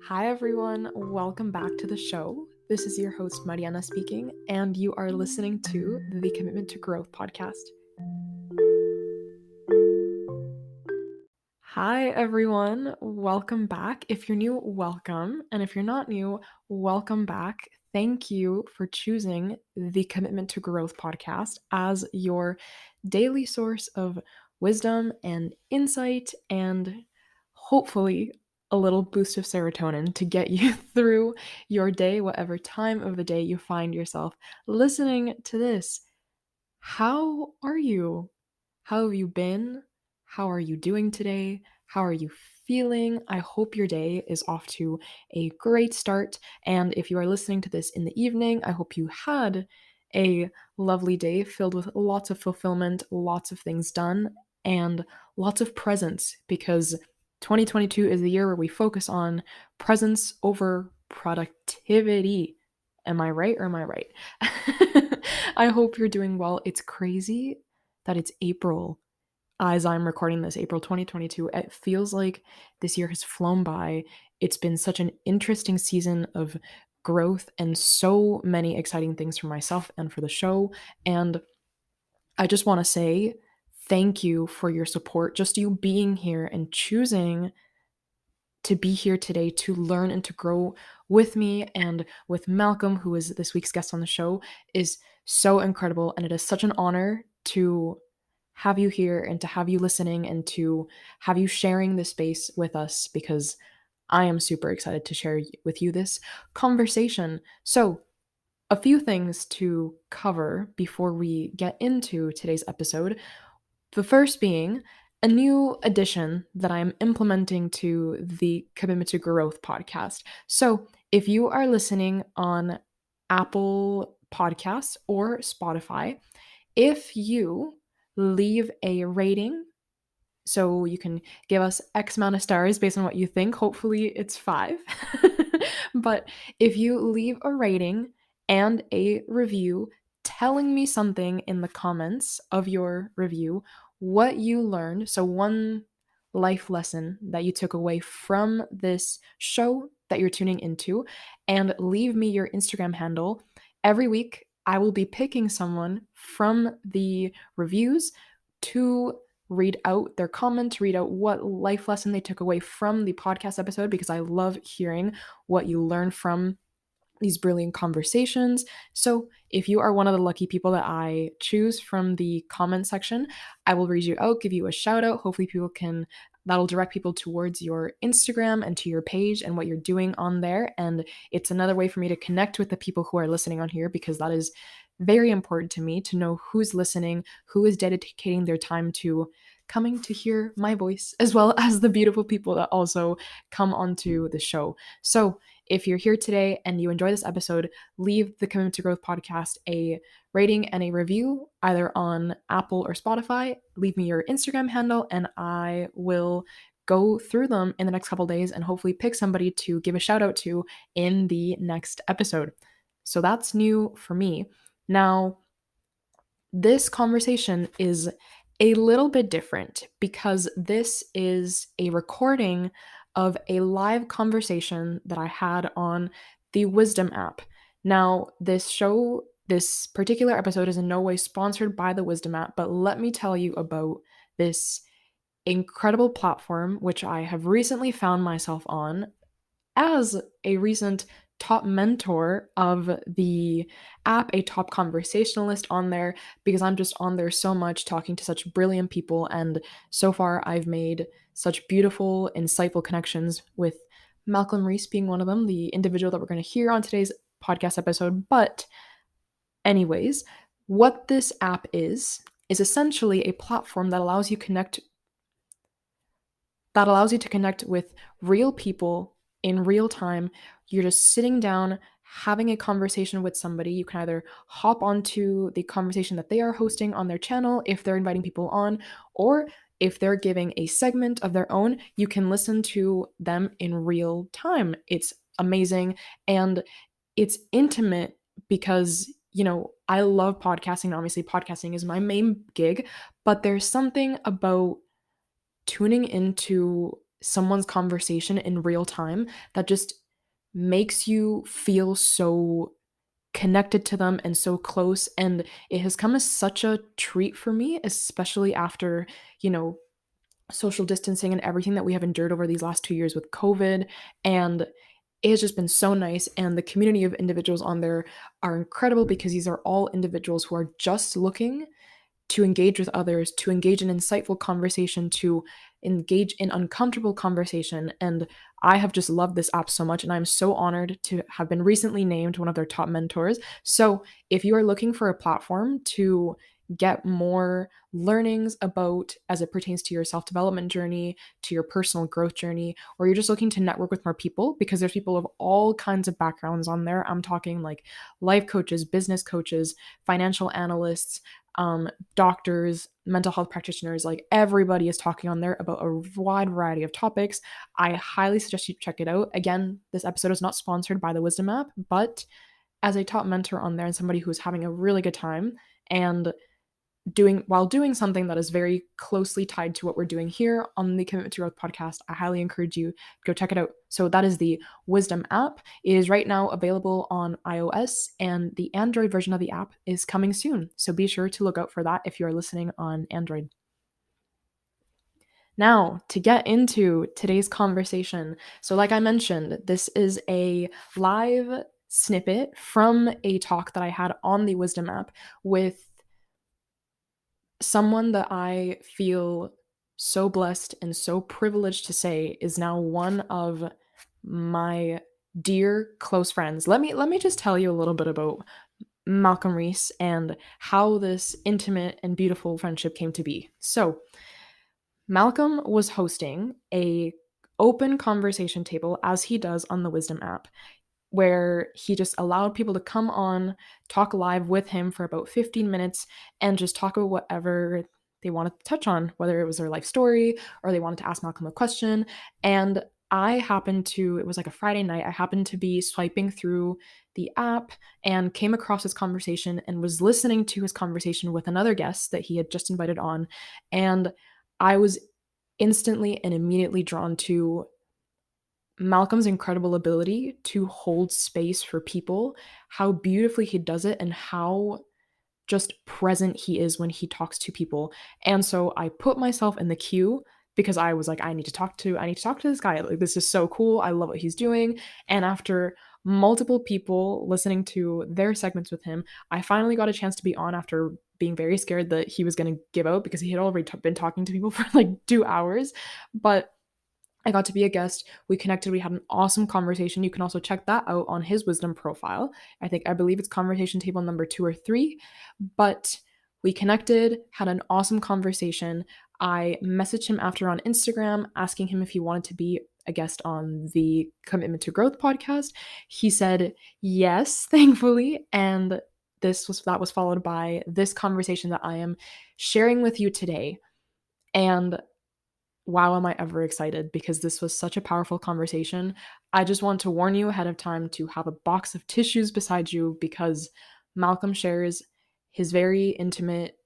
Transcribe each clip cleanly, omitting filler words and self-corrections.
Hi everyone, welcome back to the show. This is your host Mariana speaking, and you are listening to the Commitment to Growth podcast. Hi everyone, welcome back. If you're new, welcome. And if you're not new, welcome back. Thank you for choosing the Commitment to Growth podcast as your daily source of wisdom and insight and hopefully a little boost of serotonin to get you through your day, whatever time of the day you find yourself listening to this. How are you? How have you been? How are you doing today? How are you feeling? I hope your day is off to a great start. And if you are listening to this in the evening, I hope you had a lovely day filled with lots of fulfillment, lots of things done, and lots of presents because 2022 is the year where we focus on presence over productivity. Am I right or am I right? I hope you're doing well. It's crazy that it's April as I'm recording this, April 2022. It feels like this year has flown by. It's been such an interesting season of growth and so many exciting things for myself and for the show. And I just want to say thank you for your support, just you being here and choosing to be here today to learn and to grow with me and with Malcolm, who is this week's guest on the show, is so incredible. And it is such an honor to have you here and to have you listening and to have you sharing this space with us because I am super excited to share with you this conversation. So, a few things to cover before we get into today's episode. The first being a new addition that I'm implementing to the Commitment to Growth podcast. So, if you are listening on Apple Podcasts or Spotify, if you leave a rating, so you can give us X amount of stars based on what you think, hopefully it's 5. But if you leave a rating and a review telling me something in the comments of your review, what you learned, so one life lesson that you took away from this show that you're tuning into, and leave me your Instagram handle. Every week, I will be picking someone from the reviews to read out their comment, read out what life lesson they took away from the podcast episode, because I love hearing what you learn from these brilliant conversations. So if you are one of the lucky people that I choose from the comment section, I will read you out, give you a shout out. Hopefully that'll direct people towards your Instagram and to your page and what you're doing on there. And it's another way for me to connect with the people who are listening on here, because that is very important to me to know who's listening, who is dedicating their time to coming to hear my voice, as well as the beautiful people that also come onto the show. So if you're here today and you enjoy this episode, leave the Commitment to Growth podcast a rating and a review either on Apple or Spotify. Leave me your Instagram handle and I will go through them in the next couple days and hopefully pick somebody to give a shout out to in the next episode. So that's new for me. Now, this conversation is a little bit different because this is a recording of a live conversation that I had on the Wisdom app. Now, this particular episode is in no way sponsored by the Wisdom app, but let me tell you about this incredible platform which I have recently found myself on as a recent top mentor of the app, a top conversationalist on there, because I'm just on there so much talking to such brilliant people. And so far, I've made such beautiful, insightful connections with Malcolm Reese being one of them, the individual that we're going to hear on today's podcast episode. But, anyways, what this app is essentially a platform that allows you to connect with real people in real time. You're just sitting down, having a conversation with somebody. You can either hop onto the conversation that they are hosting on their channel if they're inviting people on, or if they're giving a segment of their own, you can listen to them in real time. It's amazing and it's intimate because, I love podcasting. Obviously, podcasting is my main gig, but there's something about tuning into someone's conversation in real time that just makes you feel so connected to them and so close. And it has come as such a treat for me, especially after, you know, social distancing and everything that we have endured over these last 2 years with COVID. And it has just been so nice. And the community of individuals on there are incredible because these are all individuals who are just looking to engage with others, to engage in insightful conversation, to engage in uncomfortable conversation. And I have just loved this app so much. And I'm so honored to have been recently named one of their top mentors. So if you are looking for a platform to get more learnings about as it pertains to your self-development journey, to your personal growth journey, or you're just looking to network with more people, because there's people of all kinds of backgrounds on there. I'm talking like life coaches, business coaches, financial analysts, doctors, mental health practitioners, like everybody is talking on there about a wide variety of topics. I highly suggest you check it out. Again, this episode is not sponsored by the Wisdom app, but as a top mentor on there and somebody who's having a really good time and doing something that is very closely tied to what we're doing here on the Commitment to Growth podcast, I highly encourage you to go check it out. So that is the Wisdom app. It is right now available on iOS, and the Android version of the app is coming soon. So be sure to look out for that if you are listening on Android. Now, to get into today's conversation. So like I mentioned, this is a live snippet from a talk that I had on the Wisdom app with someone that I feel so blessed and so privileged to say is now one of my dear close friends. Let me just tell you a little bit about Malcolm Reese and how this intimate and beautiful friendship came to be. So, Malcolm was hosting a open conversation table as he does on the Wisdom app, where he just allowed people to come on, talk live with him for about 15 minutes and just talk about whatever they wanted to touch on, whether it was their life story or they wanted to ask Malcolm a question. And it was like a Friday night, I happened to be swiping through the app and came across his conversation and was listening to his conversation with another guest that he had just invited on. And I was instantly and immediately drawn to Malcolm's incredible ability to hold space for people, how beautifully he does it, and how just present he is when he talks to people. And so I put myself in the queue because I was like, I need to talk to this guy. Like, this is so cool. I love what he's doing. And after multiple people listening to their segments with him, I finally got a chance to be on after being very scared that he was going to give out because he had already been talking to people for like 2 hours. But I got to be a guest. We connected. We had an awesome conversation. You can also check that out on his Wisdom profile. I believe it's conversation table number 2 or 3. But we connected, had an awesome conversation. I messaged him after on Instagram asking him if he wanted to be a guest on the Commitment to Growth podcast. He said yes, thankfully. And that was followed by this conversation that I am sharing with you today. And wow, am I ever excited, because this was such a powerful conversation. I just want to warn you ahead of time to have a box of tissues beside you, because Malcolm shares his very intimate,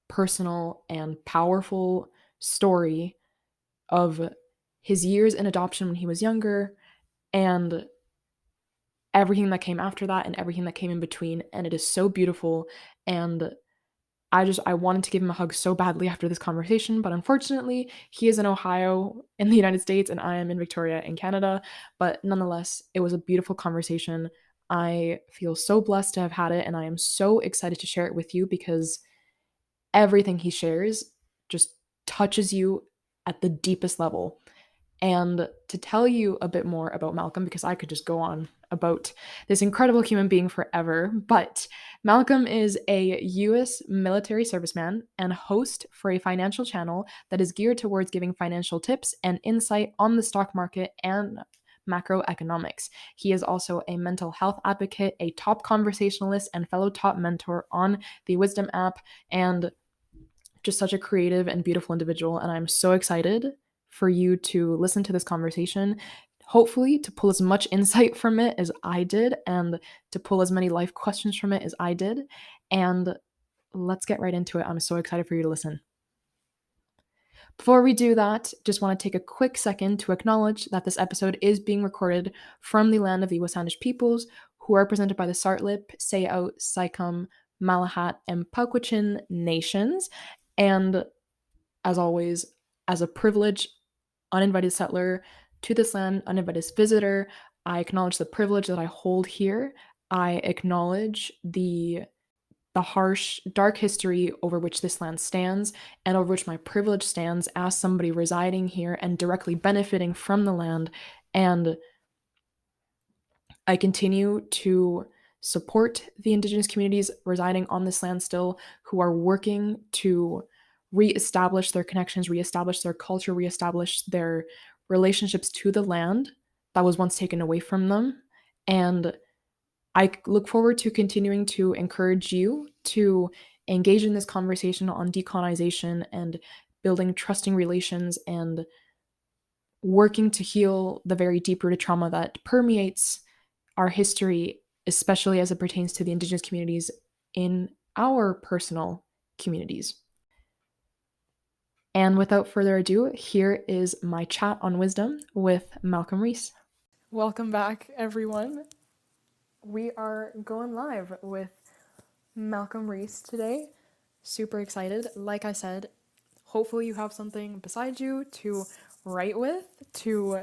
personal, and powerful story of his years in adoption when he was younger and everything that came after that and everything that came in between. And it is so beautiful. And I wanted to give him a hug so badly after this conversation, but unfortunately, he is in Ohio in the United States and I am in Victoria in Canada. But nonetheless, it was a beautiful conversation. I feel so blessed to have had it, and I am so excited to share it with you because everything he shares just touches you at the deepest level. And to tell you a bit more about Malcolm, because I could just go on about this incredible human being forever, but Malcolm is a US military serviceman and host for a financial channel that is geared towards giving financial tips and insight on the stock market and macroeconomics. He is also a mental health advocate, a top conversationalist, and fellow top mentor on the Wisdom app, and just such a creative and beautiful individual. And I'm so excited for you to listen to this conversation, hopefully to pull as much insight from it as I did and to pull as many life questions from it as I did. And let's get right into it. I'm so excited for you to listen. Before we do that, just want to take a quick second to acknowledge that this episode is being recorded from the land of the Wasandish peoples, who are represented by the Sartlip, Sayout, Saikum, Malahat, and Pakwachin nations. And as always, as a privileged, uninvited settler to this land, uninvited visitor, I acknowledge the privilege that I hold here. I acknowledge the harsh, dark history over which this land stands and over which my privilege stands as somebody residing here and directly benefiting from the land. And I continue to support the Indigenous communities residing on this land still who are working to reestablish their connections, reestablish their culture, reestablish their relationships to the land that was once taken away from them. And I look forward to continuing to encourage you to engage in this conversation on decolonization and building trusting relations and working to heal the very deep rooted trauma that permeates our history, especially as it pertains to the Indigenous communities in our personal communities. And without further ado, here is my chat on wisdom with Malcolm Reese. Welcome back, everyone. We are going live with Malcolm Reese today. Super excited. Like I said, hopefully you have something beside you to write with, to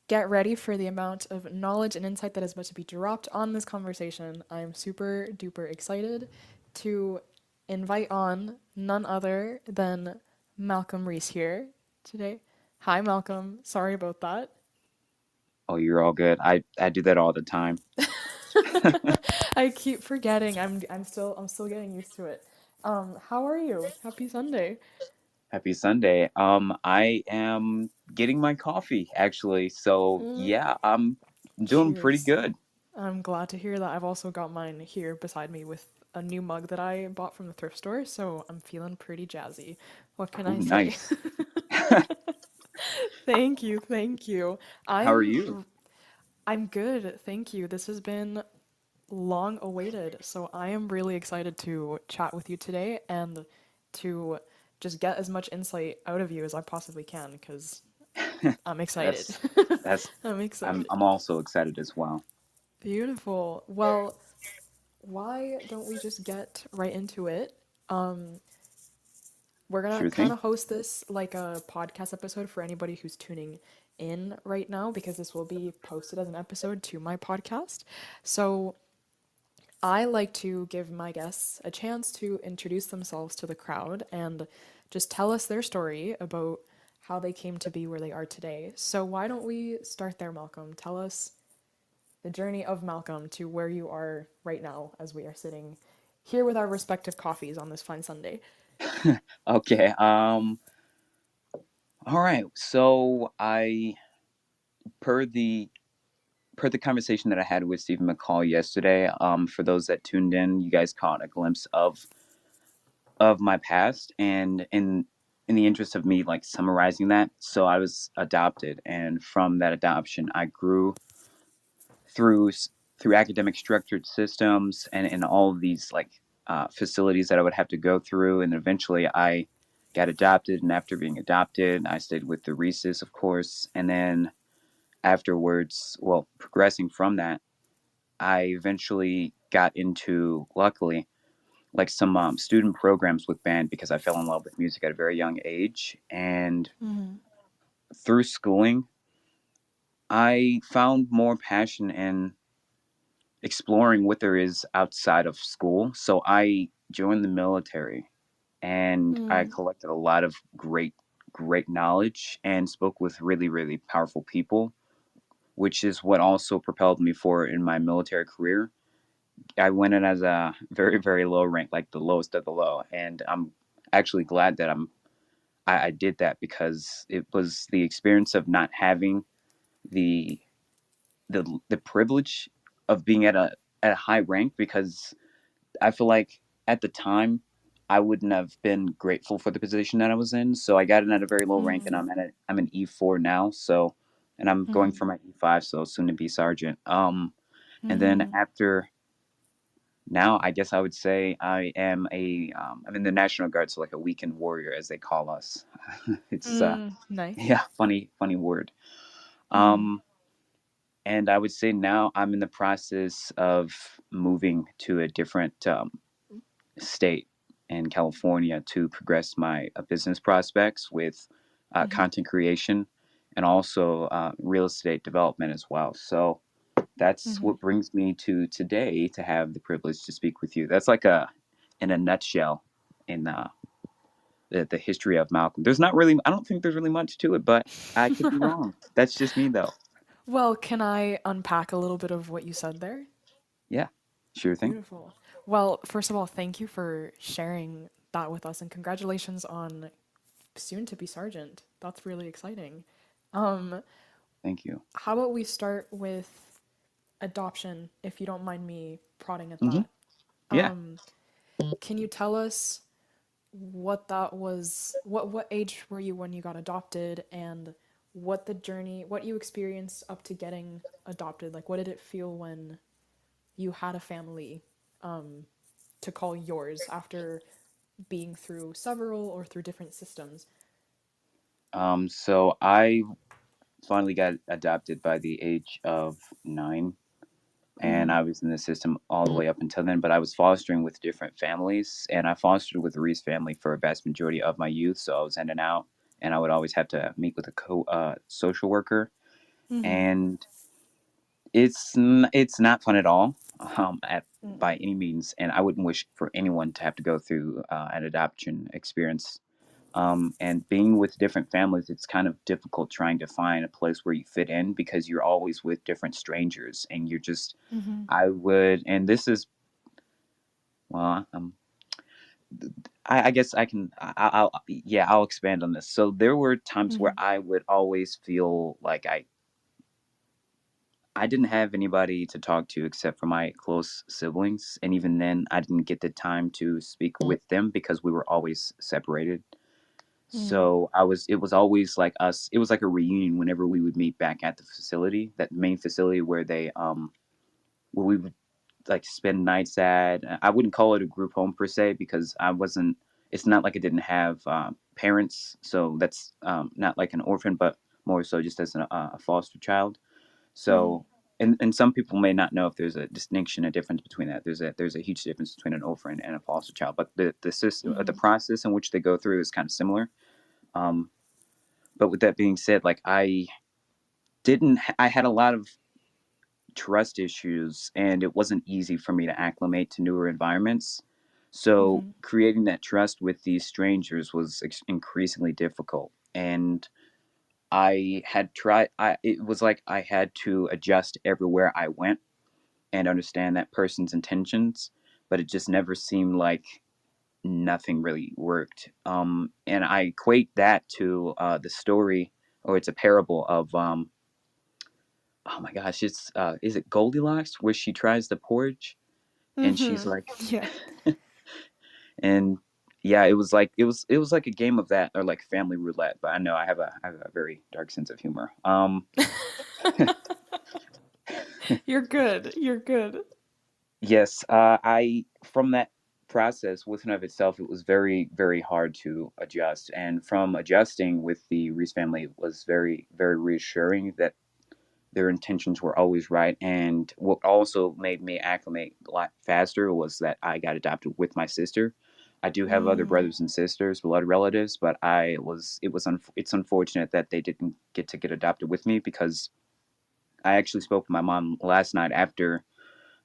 get ready for the amount of knowledge and insight that is about to be dropped on this conversation. I'm super duper excited to invite on none other than Malcolm Reese here today. Hi, Malcolm. Sorry about that. Oh, you're all good. I do that all the time. I keep forgetting. I'm still getting used to it. How are you? Happy Sunday. Happy Sunday. I am getting my coffee actually. So yeah, I'm doing pretty Cheers. good. I'm glad to hear that. I've also got mine here beside me with a new mug that I bought from the thrift store, so I'm feeling pretty jazzy. What can Oh, I say? nice. Thank you, thank you. How are you? I'm good, thank you. This has been long awaited, so I am really excited to chat with you today and to just get as much insight out of you as I possibly can because I'm excited. That's that's I'm excited. I'm also excited as well. Beautiful. Well, why don't we just get right into it? Um, we're gonna Sure kind thing. of host this like a podcast episode for anybody who's tuning in right now because this will be posted as an episode to my podcast. So I like to give my guests a chance to introduce themselves to the crowd and just tell us their story about how they came to be where they are today. So why don't we start there, Malcolm? Tell us the journey of Malcolm to where you are right now as we are sitting here with our respective coffees on this fine Sunday. Okay. All right. So I per the per the conversation that I had with Stephen McCall yesterday, for those that tuned in, you guys caught a glimpse of my past, and in the interest of me like summarizing that, so I was adopted, and from that adoption I grew through through academic structured systems and all of these like facilities that I would have to go through, and eventually I got adopted, and after being adopted I stayed with the Reese's, of course, and then afterwards, well, progressing from that, I eventually got into, luckily, like some student programs with band because I fell in love with music at a very young age. And Mm-hmm. through schooling, I found more passion in exploring what there is outside of school. So I joined the military and I Mm. collected a lot of great knowledge and spoke with really, really powerful people, which is what also propelled me forward in my military career. I went in as a very, very low rank, like the lowest of the low. And I'm actually glad that I did that because it was the experience of not having the the privilege of being at a high rank, because I feel like at the time I wouldn't have been grateful for the position that I was in. So I got in at a very low rank, and Mm-hmm. I'm an E4 now. So, and I'm going Mm-hmm. for my E5, so soon to be sergeant. And then Mm-hmm. Now, I guess I would say I'm in the National Guard, so like a weekend warrior, as they call us. It's Nice. yeah, funny word. Mhm. Um, and I would say now I'm in the process of moving to a different state in California to progress my business prospects with Mhm. content creation and also real estate development as well. So that's Mhm. what brings me to today to have the privilege to speak with you. That's like in a nutshell, in the history of Malcolm. There's not really, I don't think there's really much to it, but I could be wrong. That's just me, though. Well, can I unpack a little bit of what you said there? Yeah, sure thing. Beautiful. Well, first of all, thank you for sharing that with us and congratulations on soon to be sergeant. That's really exciting. Um, Thank you. how about we start with adoption, if you don't mind me prodding at Hmm. that. Yeah. Um, can you tell us what that was? What age were you when you got adopted, and what the journey, what you experienced up to getting adopted? Like, what did it feel when you had a family to call yours after being through several or through different systems? So I finally got adopted by the age of 9, and Mm-hmm. I was in the system all the way up until then. But I was fostering with different families, and I fostered with the Reese family for a vast majority of my youth. So I was in and out, and I would always have to meet with a social worker, Mm-hmm. and it's not fun at all, at by any means. And I wouldn't wish for anyone to have to go through an adoption experience. And being with different families, it's kind of difficult trying to find a place where you fit in because you're always with different strangers, and you're just Mm-hmm. I would, and this is well, I guess I can, yeah, I'll expand on this. So there were times where Mm-hmm. I would always feel like I didn't have anybody to talk to except for my close siblings, and even then, I didn't get the time to speak with them because we were always separated. Mm-hmm. So it was always like us. It was like a reunion whenever we would meet back at the facility, that main facility where we would like spend nights at. I wouldn't call it a group home per se because I wasn't. It's not like I didn't have parents, so that's not like an orphan, but more so just as a foster child. Mm-hmm. So, and some people may not know if there's a distinction, a difference between that. There's a huge difference between an orphan and a foster child, but the system, the Mm-hmm. process in which they go through is kind of similar. Um, but with that being said, like I had a lot of trust issues, and it wasn't easy for me to acclimate to newer environments. So Mm-hmm. creating that trust with these strangers was increasingly difficult. And it was like I had to adjust everywhere I went and understand that person's intentions, but it just never seemed like nothing really worked. And I equate that to the story, or it's a parable of oh my gosh, it's is it Goldilocks where she tries the porridge and she's Mm-hmm. like, Yeah. and yeah, it was like a game of that, or like family roulette. But I know I have a very dark sense of humor. You're good. You're good. Yes, I from that process with and of itself, it was very hard to adjust, and from adjusting with the Reese family was very reassuring that their intentions were always right. And what also made me acclimate a lot faster was that I got adopted with my sister. I do have other Mm. brothers and sisters, blood relatives, but it's unfortunate that they didn't get adopted with me because I actually spoke with my mom last night after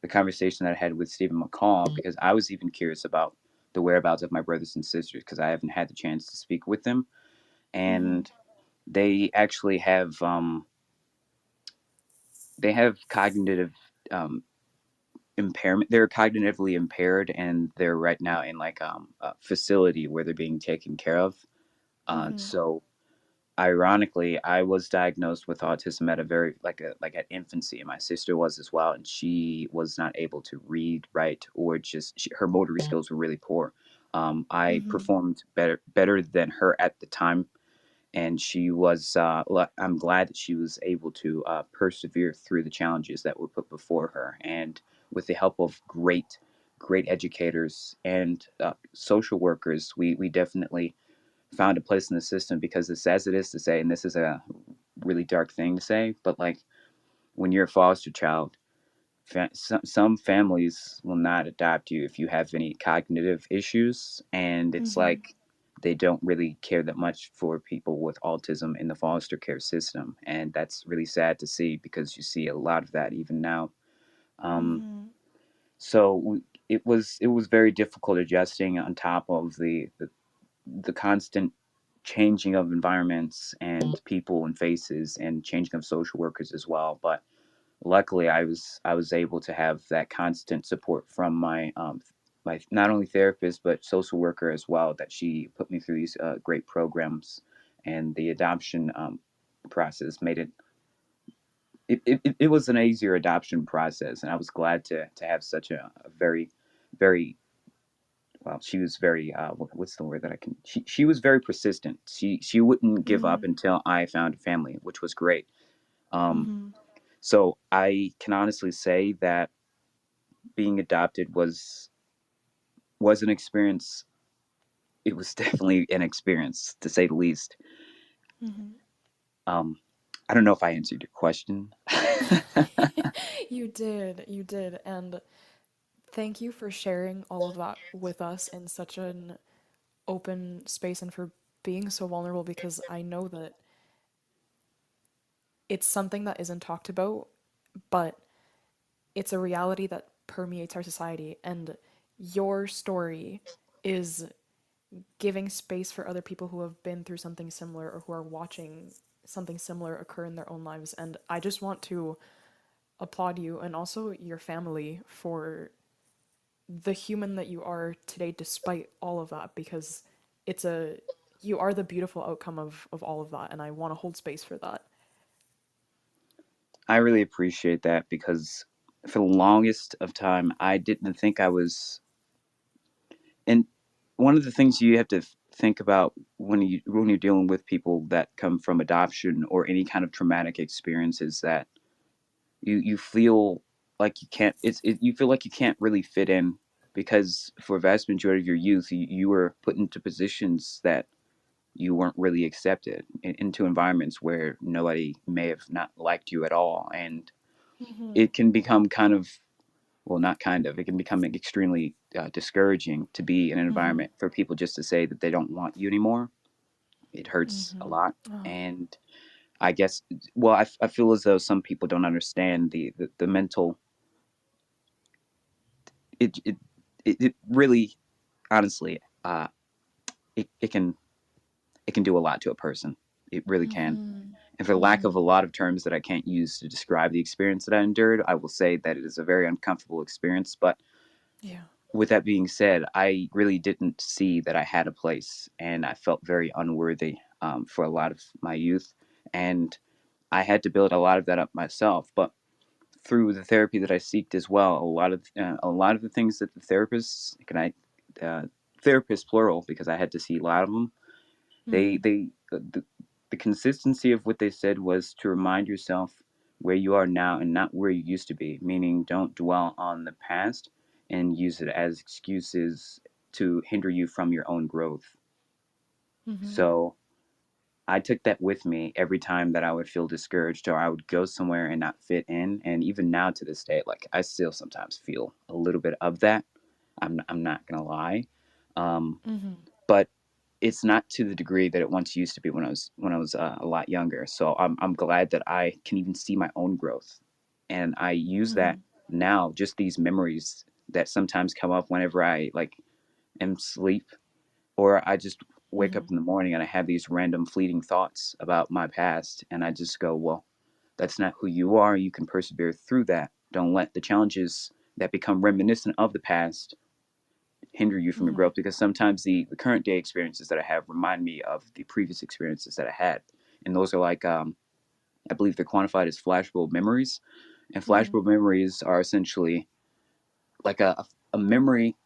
the conversation that I had with Stephen McCall, because I was even curious about the whereabouts of my brothers and sisters because I haven't had the chance to speak with them. Mm-hmm. And they actually have cognitive um, impairment. They're cognitively impaired, and they're right now in like a facility where they're being taken care of. Mm-hmm. So ironically, I was diagnosed with autism at a very like at infancy, and my sister was as well, and she was not able to read, write, or her motor skills were really poor. I Mm-hmm. performed better than her at the time, and she was. I'm glad that she was able to persevere through the challenges that were put before her, and with the help of great great educators and social workers. We definitely found a place in the system because, as sad as it is to say, and this is a really dark thing to say, but like when you're a foster child, some families will not adopt you if you have any cognitive issues, and it's Mhm. like they don't really care that much for people with autism in the foster care system, and that's really sad to see because you see a lot of that even now. Um, Mhm. so it was very difficult adjusting on top of the constant changing of environments and people and faces and changing of social workers as well. But luckily, I was able to have that constant support from my not only therapist but social worker as well. That she put me through these great programs, and the adoption process made it was an easier adoption process, and I was glad to have such a very very well, she was very what's the word that I can she was very persistent. She wouldn't give up Mhm. until I found a family, which was great. um Mhm. so I can honestly say that being adopted was an experience. It was definitely an experience, to say the least. Mhm. um I don't know if I answered your question. You did. You did. And thank you for sharing all of that with us in such an open space and for being so vulnerable because I know that it's something that isn't talked about, but it's a reality that permeates our society. And your story is giving space for other people who have been through something similar or who are watching something similar occur in their own lives. And I just want to applaud you and also your family for the human that you are today despite all of that because it's a you are the beautiful outcome of all of that and I want to hold space for that. I really appreciate that because for the longest of time I didn't think I was. And one of the things you have to think about when you're dealing with people that come from adoption or any kind of traumatic experience is that you feel like you feel like you can't really fit in, because for a vast majority of your youth you were put into positions that you weren't really accepted into environments where nobody may have not liked you at all, and Mm-hmm. it can become kind of, well, not kind of, it can become extremely discouraging to be in an Mm-hmm. environment for people just to say that they don't want you anymore. It hurts a Mm-hmm. lot. Oh. And I guess, well, I feel as though some people don't understand the mental, it, it, it really, honestly, it can, it can do a lot to a person. It really can. Mm-hmm. And for lack Mm-hmm. of a lot of terms that I can't use to describe the experience that I endured, I will say that it is a very uncomfortable experience. But Yeah. with that being said, I really didn't see that I had a place, and I felt very unworthy for a lot of my youth, and I had to build a lot of that up myself. But through the therapy that I seeked as well, a lot of the things that the therapists, therapists plural, because I had to see a lot of them. Mm-hmm. The consistency of what they said was to remind yourself where you are now and not where you used to be, meaning don't dwell on the past and use it as excuses to hinder you from your own growth. Mm-hmm. So I took that with me every time that I would feel discouraged or I would go somewhere and not fit in. And even now to this day, like I still sometimes feel a little bit of that. I'm not gonna lie. Mm-hmm. But it's not to the degree that it once used to be when I was a lot younger. So I'm glad that I can even see my own growth, and I use that Mm-hmm. now. Just these memories that sometimes come up whenever I like am asleep, or I just wake up Mm-hmm. in the morning and I have these random fleeting thoughts about my past, and I just go, well, that's not who you are. You can persevere through that. Don't let the challenges that become reminiscent of the past hinder you from your Mm-hmm. growth, because sometimes the current day experiences that I have remind me of the previous experiences that I had. And those are like, I believe they're quantified as flashbulb memories. And Mm-hmm. flashbulb memories are essentially like a memory.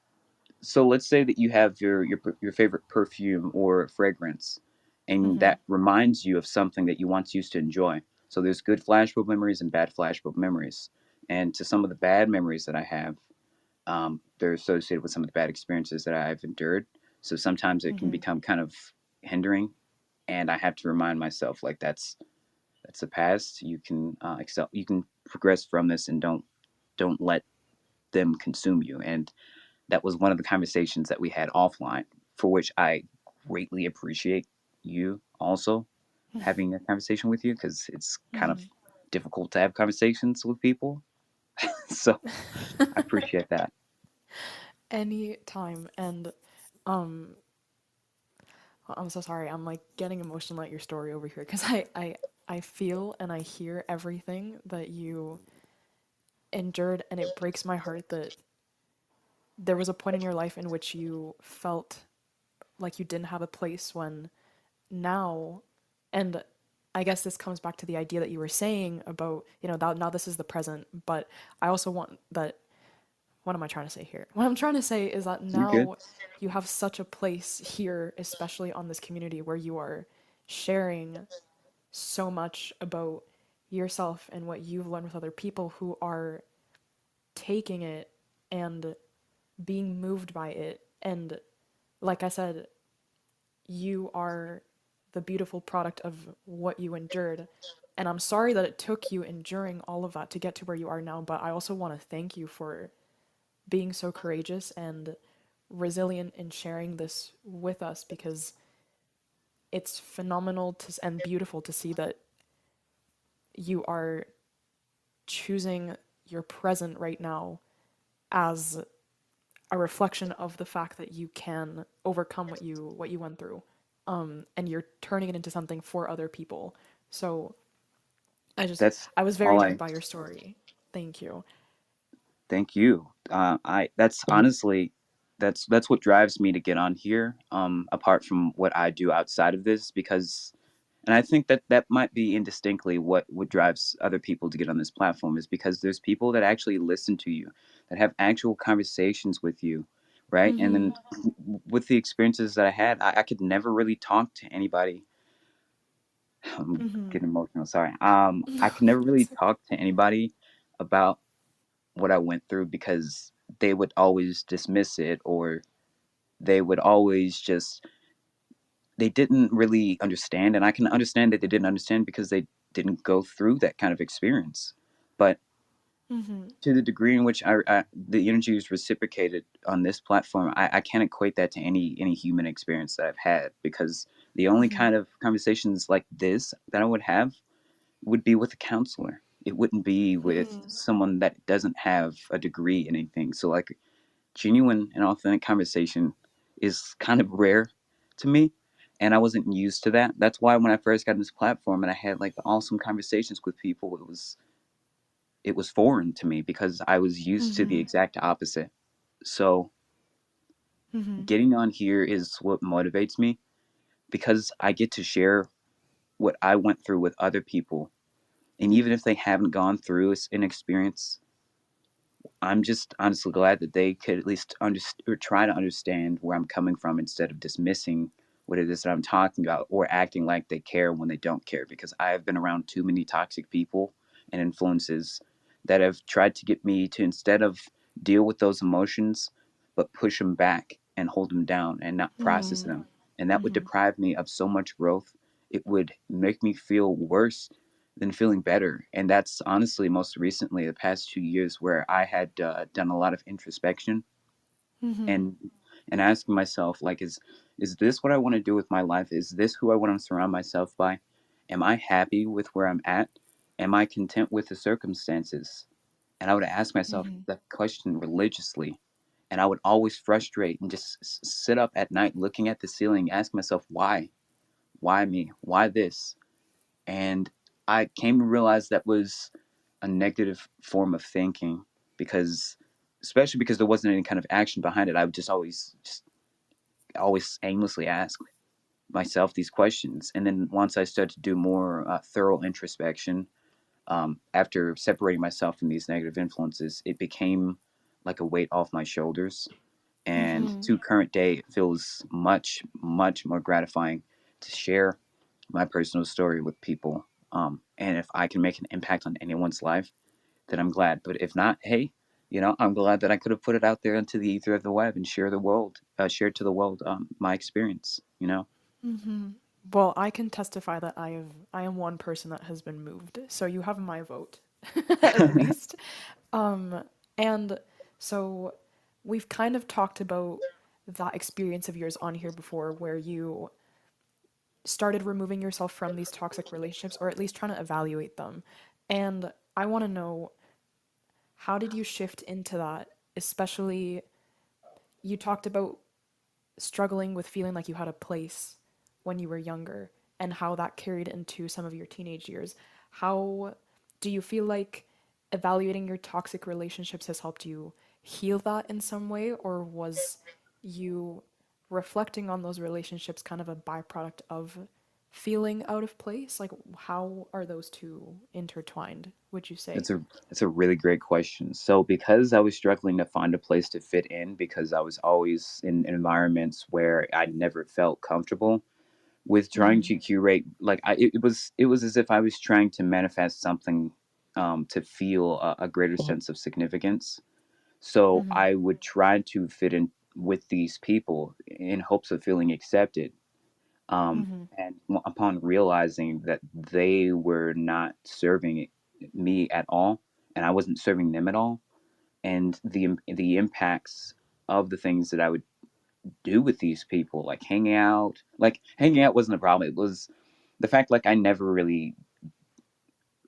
So let's say that you have your favorite perfume or fragrance, and Mm-hmm. that reminds you of something that you once used to enjoy. So there's good flashbulb memories and bad flashbulb memories. And to some of the bad memories that I have, they're associated with some of the bad experiences that I've endured. So sometimes it can Mhm. become kind of hindering, and I have to remind myself like that's the past. You can excel. You can progress from this, and don't let them consume you. And that was one of the conversations that we had offline, for which I greatly appreciate you also having a conversation with you because it's kind of Mhm. difficult to have conversations with people. So I appreciate that. Any time. And um I'm so sorry. I'm like getting emotional at your story over here because I feel and I hear everything that you endured, and it breaks my heart that there was a point in your life in which you felt like you didn't have a place when now, and I guess this comes back to the idea that you were saying about, that now this is the present, but I also want that. What am I trying to say here? What I'm trying to say is that You good? now you have such a place here, especially on this community, where you are sharing so much about yourself and what you've learned with other people who are taking it and being moved by it. And like I said, you are the beautiful product of what you endured. And I'm sorry that it took you enduring all of that to get to where you are now, but I also want to thank you for being so courageous and resilient in sharing this with us, because it's phenomenal and beautiful to see that you are choosing your present right now as a reflection of the fact that you can overcome what you went through, and you're turning it into something for other people. So That's I was very all moved I by your story. Thank you. thank you. I that's honestly that's what drives me to get on here. Apart from what I do outside of this, because and I think that that might be indistinctly what drives other people to get on this platform is because there's people that actually listen to you, that have actual conversations with you, right? And Mhm. then with the experiences that I had, I could never really talk to anybody. I'm Mhm. getting emotional. Sorry. I could never really It's talk to anybody about what I went through because they would always dismiss it, or they would always just they didn't really understand, and I can understand that they didn't understand because they didn't go through that kind of experience. But Mhm. to the degree in which the energy is reciprocated on this platform, I can't equate that to any human experience that I've had, because the only Mhm. kind of conversations like this that I would have would be with a counselor. It wouldn't be with Mhm. someone that doesn't have a degree in anything. So like genuine and authentic conversation is kind of rare to me, and I wasn't used to that. That's why when I first got on this platform and I had like awesome conversations with people, it was foreign to me because I was used to the Mhm. exact opposite. So Mhm. getting on here is what motivates me, because I get to share what I went through with other people, and even if they haven't gone through an experience, I'm just honestly glad that they could at least or try to understand where I'm coming from, instead of dismissing what it is that I'm talking about or acting like they care when they don't care. Because I have been around too many toxic people and influences that have tried to get me to, instead of deal with those emotions, but push them back and hold them down and not process Mhm. them. And that would Mhm. deprive me of so much growth. It would make me feel worse than feeling better. And that's honestly most recently the past 2 years where I had done a lot of introspection Mhm. and asking myself like, is this what I want to do with my life? Is this who I want to surround myself by? Am I happy with where I'm at? Am I content with the circumstances? And I would ask myself Mhm. that question religiously. And I would always frustrate and just sit up at night looking at the ceiling, ask myself, why? Why me? Why this? And I came to realize that was a negative form of thinking, because especially because there wasn't any kind of action behind it. I would just always aimlessly ask myself these questions. And then once I started to do more thorough introspection, after separating myself from these negative influences, it became like a weight off my shoulders. And Mhm. to current day, it feels much, much more gratifying to share my personal story with people. And if I can make an impact on anyone's life, then I'm glad. But if not, hey, I'm glad that I could have put it out there into the ether of the web and share to the world my experience. Hmm. Well, I can testify that I am one person that has been moved, so you have my vote, at least. Um, and so we've kind of talked about that experience of yours on here before, where you started removing yourself from these toxic relationships, or at least trying to evaluate them. And I want to know, how did you shift into that? Especially, you talked about struggling with feeling like you had a place when you were younger and how that carried into some of your teenage years. How do you feel like evaluating your toxic relationships has helped you heal that in some way, or was you reflecting on those relationships kind of a byproduct of feeling out of place? Like, how are those two intertwined, would you say? That's a really great question. So because I was struggling to find a place to fit in because I was always in environments where I never felt comfortable with trying Mm-hmm. to curate, like it was as if I was trying to manifest something to feel a greater sense of significance. So Mm-hmm. I would try to fit in with these people in hopes of feeling accepted. Mm-hmm. And upon realizing that they were not serving me at all, and I wasn't serving them at all, and the impacts of the things that I would do with these people, like hanging out wasn't a problem. It was the fact like I never really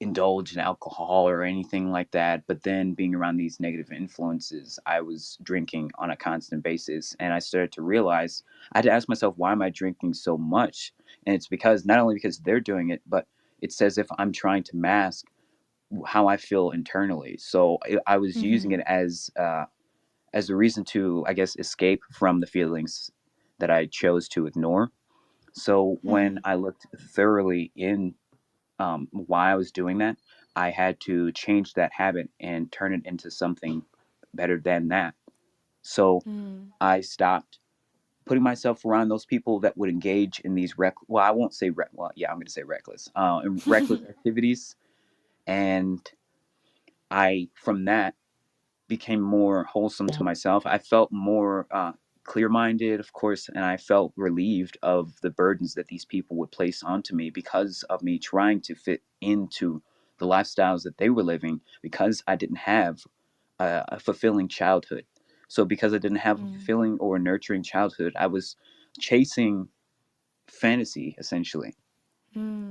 indulge in alcohol or anything like that. But then being around these negative influences, I was drinking on a constant basis. And I started to realize I had to ask myself, why am I drinking so much? And it's because not only because they're doing it, but it's as if I'm trying to mask how I feel internally. So I was using Mm-hmm. it as a reason to, I guess, escape from the feelings that I chose to ignore. So when Mm-hmm. I looked thoroughly in why I was doing that, I had to change that habit and turn it into something better than that. So Mm-hmm. I stopped putting myself around those people that would engage in these well, I won't say well, yeah, I'm going to say reckless, in reckless activities, and I from that became more wholesome to myself. I felt more clear minded, of course, and I felt relieved of the burdens that these people would place onto me because of me trying to fit into the lifestyles that they were living because I didn't have a fulfilling childhood. So, because I didn't have a fulfilling or nurturing childhood, I was chasing fantasy essentially.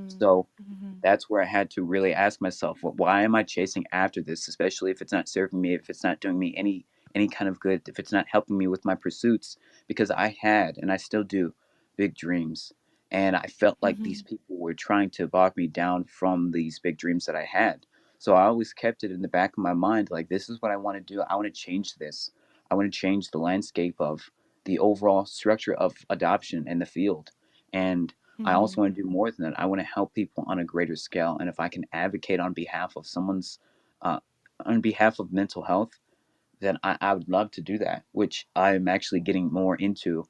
So, Mm-hmm. that's where I had to really ask myself, well, why am I chasing after this, especially if it's not serving me, if it's not doing me any kind of good, if it's not helping me with my pursuits, because I had and I still do big dreams. And I felt like these Mm-hmm. people were trying to bog me down from these big dreams that I had. So I always kept it in the back of my mind like this is what I want to do. I want to change this. I want to change the landscape of the overall structure of adoption in the field. And I Mm-hmm. also want to do more than that. I want to help people on a greater scale. And if I can advocate on behalf of uh, on behalf of mental health, then I would love to do that, which I'm actually getting more into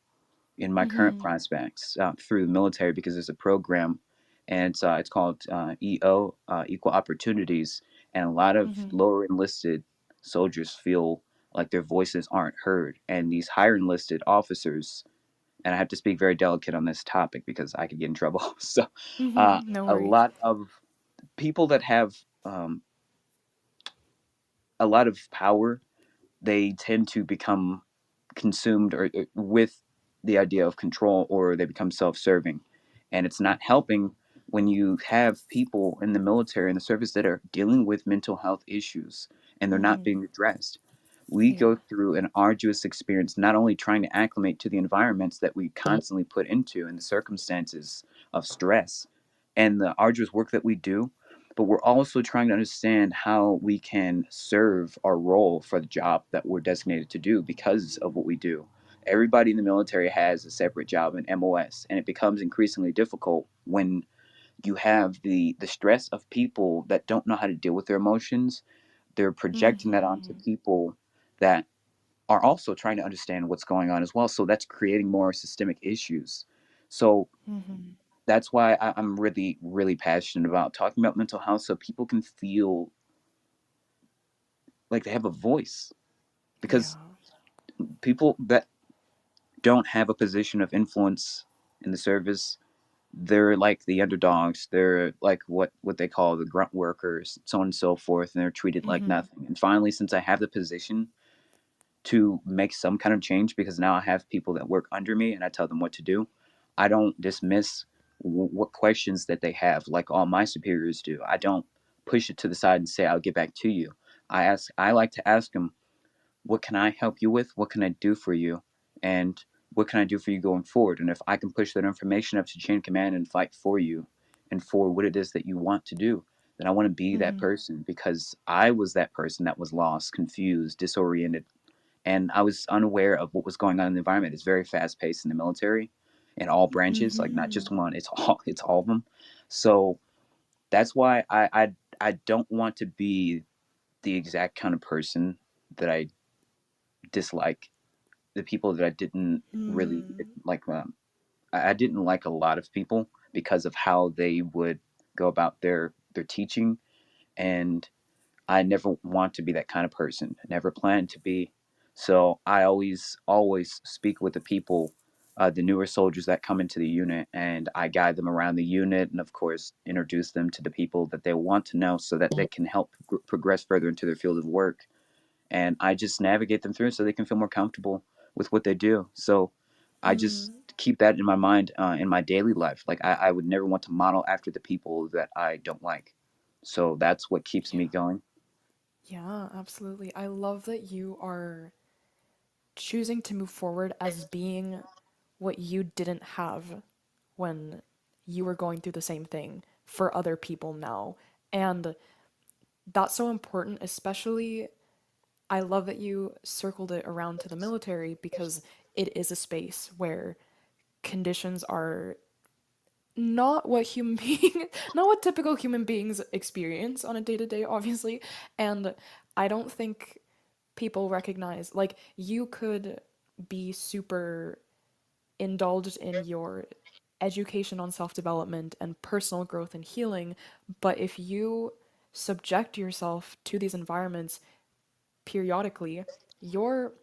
in my current Mm-hmm. prospects through the military because there's a program and it's called EO, Equal Opportunities. And a lot of Mm-hmm. lower enlisted soldiers feel like their voices aren't heard. And these higher enlisted officers, and I have to speak very delicate on this topic because I could get in trouble. So, uh, Mm-hmm. No a worries. lot of people that have a lot of power, they tend to become consumed or with the idea of control, or they become self-serving, and it's not helping when you have people in the military and the service that are dealing with mental health issues and they're not Mm-hmm. being addressed. We Yeah. go through an arduous experience not only trying to acclimate to the environments that we constantly put into and the circumstances of stress and the arduous work that we do, but we're also trying to understand how we can serve our role for the job that we're designated to do because of what we do. Everybody in the military has a separate job in MOS, and it becomes increasingly difficult when you have the stress of people that don't know how to deal with their emotions. They're projecting that onto Mm-hmm. people that are also trying to understand what's going on as well. So that's creating more systemic issues. So Mm-hmm. that's why I'm really, really passionate about talking about mental health so people can feel like they have a voice, because Yeah. people that don't have a position of influence in the service, they're like the underdogs. They're like what they call the grunt workers, so on and so forth, and they're treated like Mhm. nothing. And finally, since I have the position to make some kind of change, because now I have people that work under me and I tell them what to do, I don't dismiss what questions that they have, like all my superiors do. I don't push it to the side and say I'll get back to you. I like to ask them, what can I help you with? What can I do for you? And what can I do for you going forward? And if I can push that information up to chain of command and fight for you and for what it is that you want to do, then I want to be that Mhm. person, because I was that person that was lost, confused, disoriented, and I was unaware of what was going on in the environment. It's very fast paced in the military, in all branches, like not Mhm. just one. It's all of them. So that's why I don't want to be the exact kind of person that I dislike, the people that I didn't really Mm. like. I didn't like a lot of people because of how they would go about their teaching, and I never want to be that kind of person. I never planned to be. So I always speak with the people, the newer soldiers that come into the unit, and I guide them around the unit, and of course introduce them to the people that they want to know, so that they can help progress further into their field of work. And I just navigate them through so they can feel more comfortable with what they do. So I just Mhm. keep that in my mind, in my daily life. Like I would never want to model after the people that I don't like. So that's what keeps me Yeah. going. Yeah, absolutely. I love that you are choosing to move forward as being what you didn't have when you were going through the same thing for other people now. And that's so important, especially I love that you circled it around to the military because it is a space where conditions are not what human being not what typical human beings experience on a day-to-day, obviously. And I don't think people recognize, like, you could be super indulged in your education on self-development and personal growth and healing, but if you subject yourself to these environments periodically, your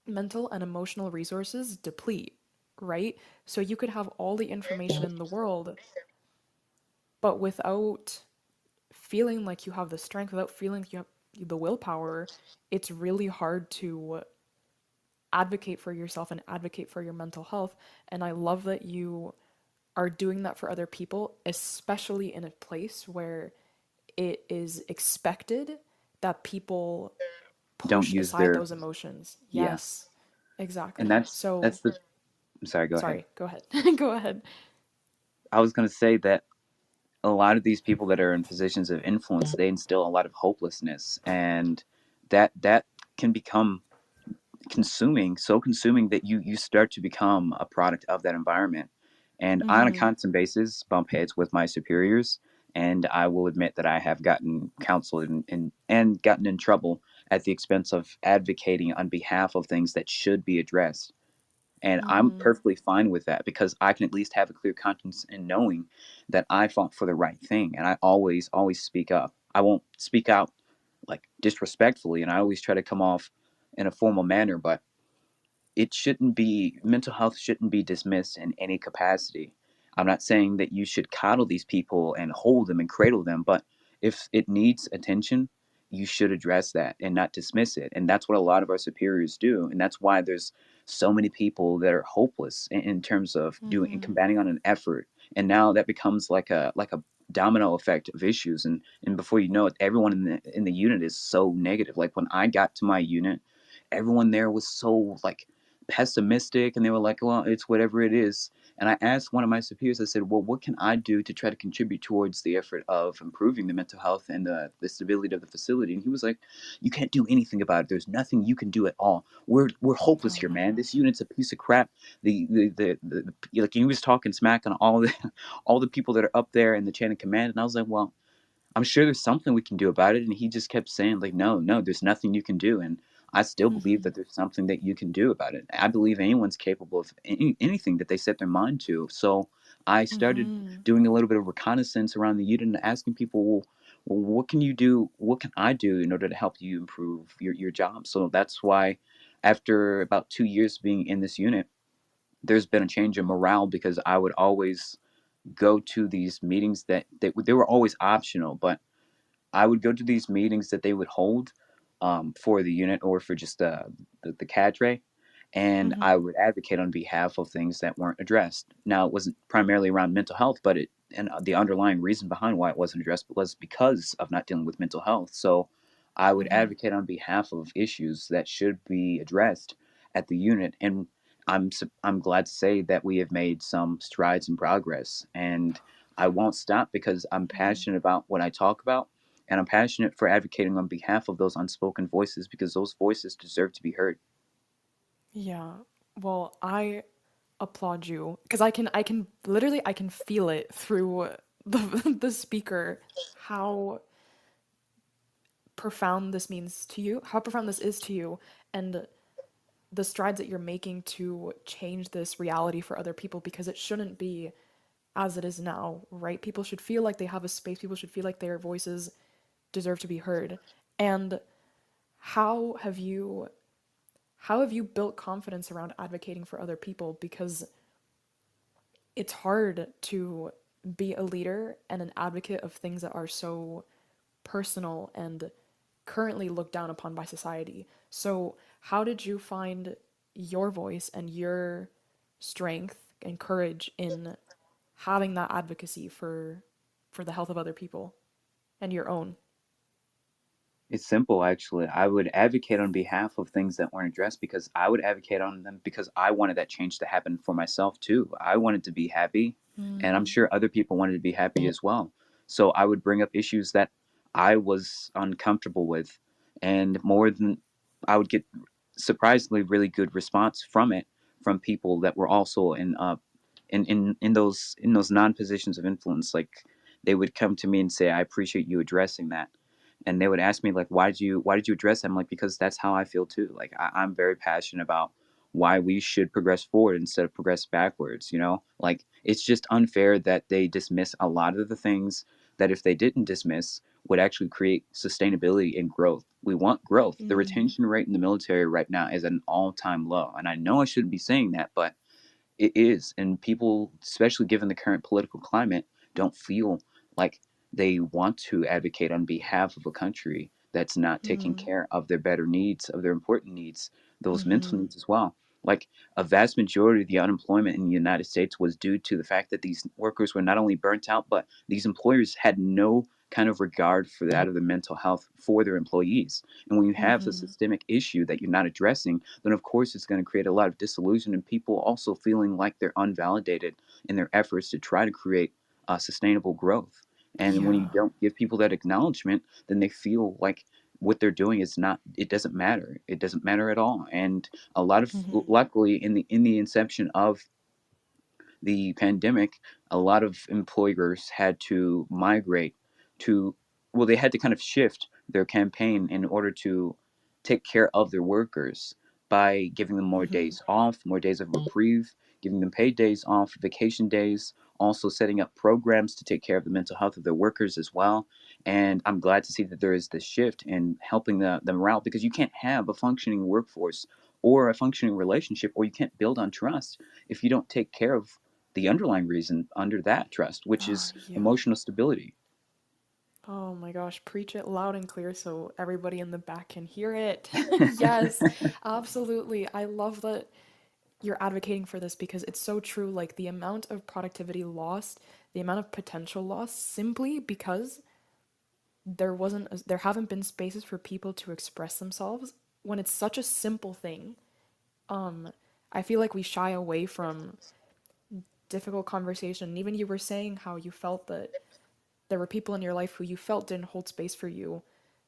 mental and emotional resources deplete, right? So you could have all the information in the world, but without feeling like you have the strength, without feeling like you have the willpower, it's really hard to advocate for yourself and advocate for your mental health. And I love that you are doing that for other people, especially in a place where it is expected that people Don't push use aside their, those emotions. yeah. Yes, And exactly. that's So, that's the I'm sorry, go ahead. sorry, go ahead. Go ahead. I was going to say that a lot of these people that are in positions of influence, they instill a lot of hopelessness, and that can become consuming, so consuming that you start to become a product of that environment. And I, on a Mm-hmm. constant basis, bump heads with my superiors, and I will admit that I have gotten counseled and gotten in trouble at the expense of advocating on behalf of things that should be addressed. And I'm Mm-hmm. perfectly fine with that, because I can at least have a clear conscience in knowing that I fought for the right thing. And I always speak up. I won't speak out like disrespectfully, and I always try to come off in a formal manner, but it shouldn't be, mental health shouldn't be dismissed in any capacity. I'm not saying that you should coddle these people and hold them and cradle them, but if it needs attention, you should address that and not dismiss it. And that's what a lot of our superiors do. And that's why there's so many people that are hopeless in terms of doing and Mm-hmm. combating on an effort. And now that becomes like a domino effect of issues. And before you know it, everyone in the unit is so negative. Like when I got to my unit, everyone there was so like pessimistic, and they were like, well, it's whatever it is. And I asked one of my superiors, I said, well, what can I do to try to contribute towards the effort of improving the mental health and the stability of the facility? And he was like, you can't do anything about it. There's nothing you can do at all. We're hopeless Oh here, my man. This gosh. unit's a piece of crap. Like he was talking smack on all the all the people that are up there in the chain of command. And I was like, well, I'm sure there's something we can do about it. And he just kept saying, like, no, no, there's nothing you can do. And I still believe Mm-hmm. that there's something that you can do about it. I believe anyone's capable of anything that they set their mind to. So I started Mm-hmm. doing a little bit of reconnaissance around the unit and asking people, well, well, what can you do? What can I do in order to help you improve your job? So that's why, after about 2 years being in this unit, there's been a change in morale because I would always go to these meetings that they were always optional, but I would go to these meetings that they would hold for the unit or for just the cadre, and Mm-hmm. I would advocate on behalf of things that weren't addressed. Now, it wasn't primarily around mental health, but it and the underlying reason behind why it wasn't addressed was because of not dealing with mental health. So, I would Mm-hmm. advocate on behalf of issues that should be addressed at the unit, and I'm glad to say that we have made some strides and progress, and I won't stop because I'm Mm-hmm. passionate about what I talk about, and I'm passionate for advocating on behalf of those unspoken voices because those voices deserve to be heard. Yeah. Well, I applaud you because I can literally I can feel it through the speaker how profound this means to you, how profound this is to you, and the strides that you're making to change this reality for other people because it shouldn't be as it is now, right? People should feel like they have a space, people should feel like their voices deserve to be heard. And how have you how have you built confidence around advocating for other people because it's hard to be a leader and an advocate of things that are so personal and currently looked down upon by society. So, how did you find your voice and your strength and courage in having that advocacy for the health of other people and your own? It's simple, actually. I would advocate on behalf of things that weren't addressed because I would advocate on them because I wanted that change to happen for myself too. I wanted to be happy, and I'm Mm, sure other people wanted to be happy as well. So I would bring up issues that I was uncomfortable with, and more than I would get surprisingly really good response from it from people that were also in those non positions of influence. Like they would come to me and say, "I appreciate you addressing that." And they would ask me like, why did you address that? I'm like, because that's how I feel too. Like I'm very passionate about why we should progress forward instead of progress backwards. You know, like it's just unfair that they dismiss a lot of the things that if they didn't dismiss would actually create sustainability and growth. We want growth. The mm, retention rate in the military right now is at an all-time low, and I know I shouldn't be saying that, but it is, and people, especially given the current political climate, don't feel like they want to advocate on behalf of a country that's not taking mm, care of their better needs, of their important needs, those mental mm-hmm, needs as well. Like a vast majority of the unemployment in the United States was due to the fact that these workers were not only burnt out, but these employers had no kind of regard for that of the mental health for their employees. And when you have a mm-hmm, systemic issue that you're not addressing, then of course it's going to create a lot of disillusion and people also feeling like they're unvalidated in their efforts to try to create sustainable growth. And when you yeah, don't give people that acknowledgement, then they feel like what they're doing is not, it doesn't matter. It doesn't matter at all. And a lot of, mm-hmm, luckily in the inception of the pandemic, a lot of employers had to migrate to, well, they had to kind of shift their campaign in order to take care of their workers by giving them more mm-hmm, days off, more days of reprieve, giving them paid days off, vacation days, also setting up programs to take care of the mental health of their workers as well. And I'm glad to see that there is this shift in helping the morale because you can't have a functioning workforce or a functioning relationship, or you can't build on trust if you don't take care of the underlying reason under that trust, which oh, is yeah. emotional stability. Oh my gosh, preach it loud and clear so everybody in the back can hear it. Yes, absolutely. I love that you're advocating for this because it's so true. Like the amount of productivity lost, the amount of potential lost simply because there haven't been spaces for people to express themselves when it's such a simple thing. Um, I feel like we shy away from difficult conversation. Even you were saying how you felt that there were people in your life who you felt didn't hold space for you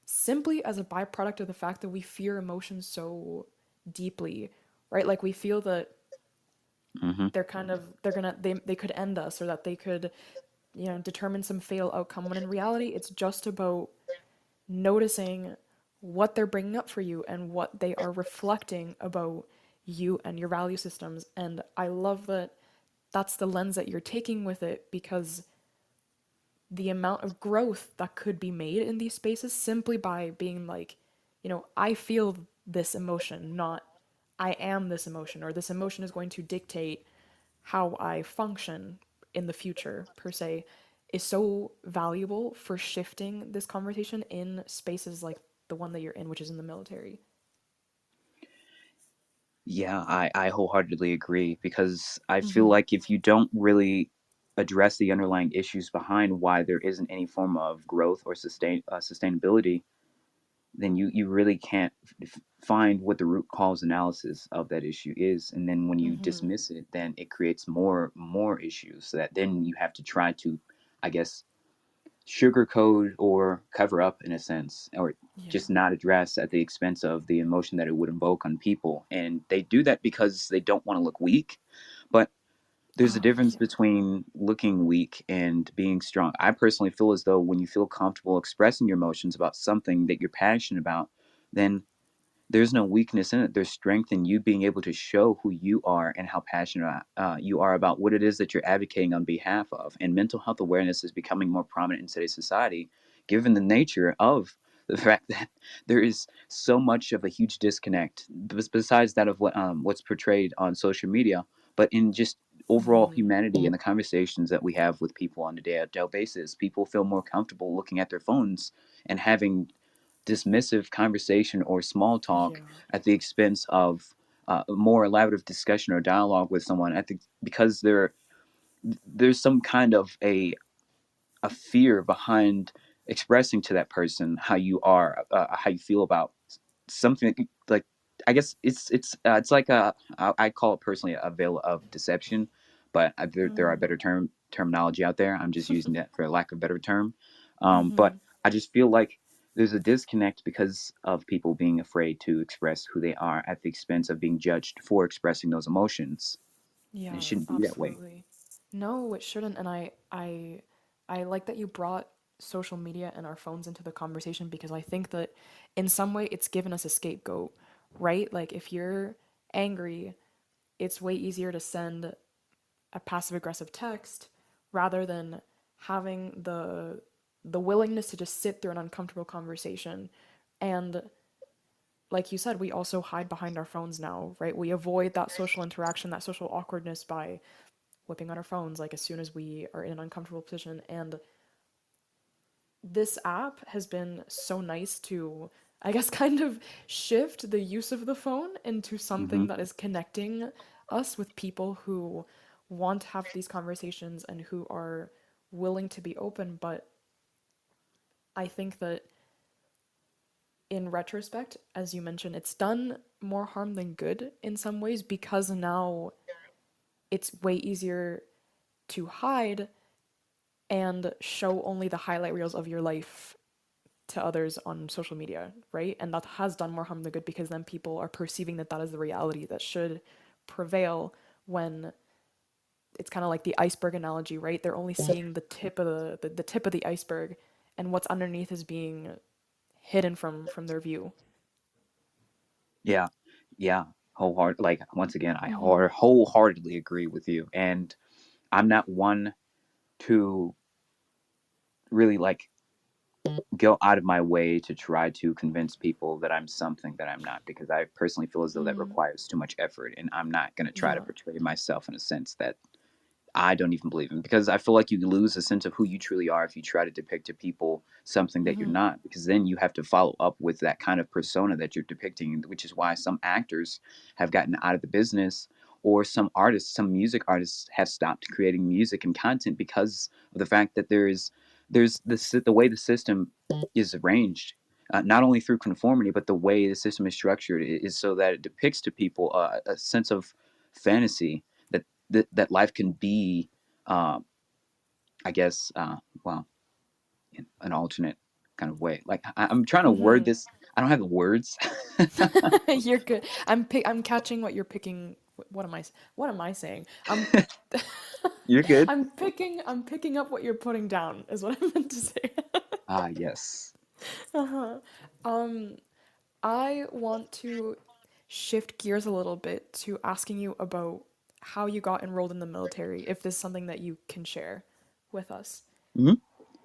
simply as a byproduct of the fact that we fear emotions so deeply, right? Like we feel that Hmm. they could end us or that they could, determine some fatal outcome when in reality it's just about noticing what they're bringing up for you and what they are reflecting about you and your value systems. And I love that that's the lens that you're taking with it because the amount of growth that could be made in these spaces simply by being like, I feel this emotion, not I am this emotion, or this emotion is going to dictate how I function in the future, per se, is so valuable for shifting this conversation in spaces like the one that you're in, which is in the military. Yeah, I wholeheartedly agree because I feel like if you don't really address the underlying issues behind why there isn't any form of growth or sustainability, then you really can't find what the root cause analysis of that issue is. And then when you dismiss it, then it creates more issues that then you have to try to, I guess, sugarcoat or cover up in a sense, or Yeah. just not address at the expense of the emotion that it would invoke on people. And they do that because they don't want to look weak. But there's a Oh, difference yeah. between looking weak and being strong. I personally feel as though when you feel comfortable expressing your emotions about something that you're passionate about, then there's no weakness in it. There's strength in you being able to show who you are and how passionate you are about what it is that you're advocating on behalf of. And mental health awareness is becoming more prominent in today's society, given the nature of the fact that there is so much of a huge disconnect, besides that of what's portrayed on social media, but in just overall humanity and the conversations that we have with people on a day-to-day basis. People feel more comfortable looking at their phones and having dismissive conversation or small talk Yeah. at the expense of a more elaborative discussion or dialogue with someone. I think because there's some kind of a fear behind expressing to that person how you are, how you feel about something like. I guess it's like I call it personally a veil of deception, but there are better terminology out there. I'm just using that for lack of a better term. But I just feel like there's a disconnect because of people being afraid to express who they are at the expense of being judged for expressing those emotions, and it Yeah, shouldn't be that way. absolutely. No, it shouldn't. And I like that you brought social media and our phones into the conversation because I think that in some way it's given us a scapegoat, right? Like if you're angry, it's way easier to send a passive aggressive text rather than having the willingness to just sit through an uncomfortable conversation. And like you said, we also hide behind our phones now, right? We avoid that social interaction, that social awkwardness by whipping out our phones like as soon as we are in an uncomfortable position. And this app has been so nice to, I guess, kind of shift the use of the phone into Hmm. something that is connecting us with people who want to have these conversations and who are willing to be open. But I think that in retrospect, as you mentioned, it's done more harm than good in some ways because now it's way easier to hide and show only the highlight reels of your life to others on social media, right? And that has done more harm than good because then people are perceiving that that is the reality that should prevail when it's kind of like the iceberg analogy, right? They're only seeing the tip of the tip of the iceberg, and what's underneath is being hidden from their view. Yeah, yeah, like once again, I wholeheartedly agree with you, and I'm not one to really like go out of my way to try to convince people that I'm something that I'm not, because I personally feel as though that requires too much effort, and I'm not going to try to Yeah. portray myself in a sense that I don't even believe in, because I feel like you lose a sense of who you truly are if you try to depict to people something that you're not, because then you have to follow up with that kind of persona that you're depicting, which is why some actors have gotten out of the business, or some artists, some music artists have stopped creating music and content because of the fact that there's this the way the system is arranged, not only through conformity, but the way the system is structured is so that it depicts to people a sense of fantasy that that life can be, uh, I guess, well, in an alternate kind of way. Like I'm trying to word this. I don't have the words. You're good. I'm catching what you're picking. What am I saying? You're good. I'm picking up what you're putting down is what I meant to say. Ah, yes. I want to shift gears a little bit to asking you about how you got enrolled in the military, if this is something that you can share with us. Hmm.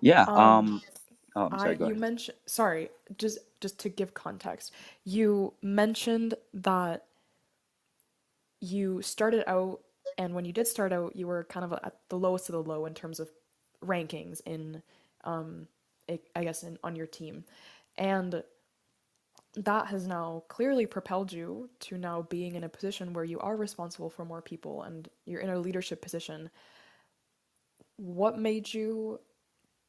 Yeah. Um, Oh, I'm sorry. Go you ahead. mentioned, sorry, just to give context, you mentioned that you started out, and when you did start out, you were kind of at the lowest of the low in terms of rankings in, um, I guess, on your team, and that has now clearly propelled you to now being in a position where you are responsible for more people and you're in a leadership position. What made you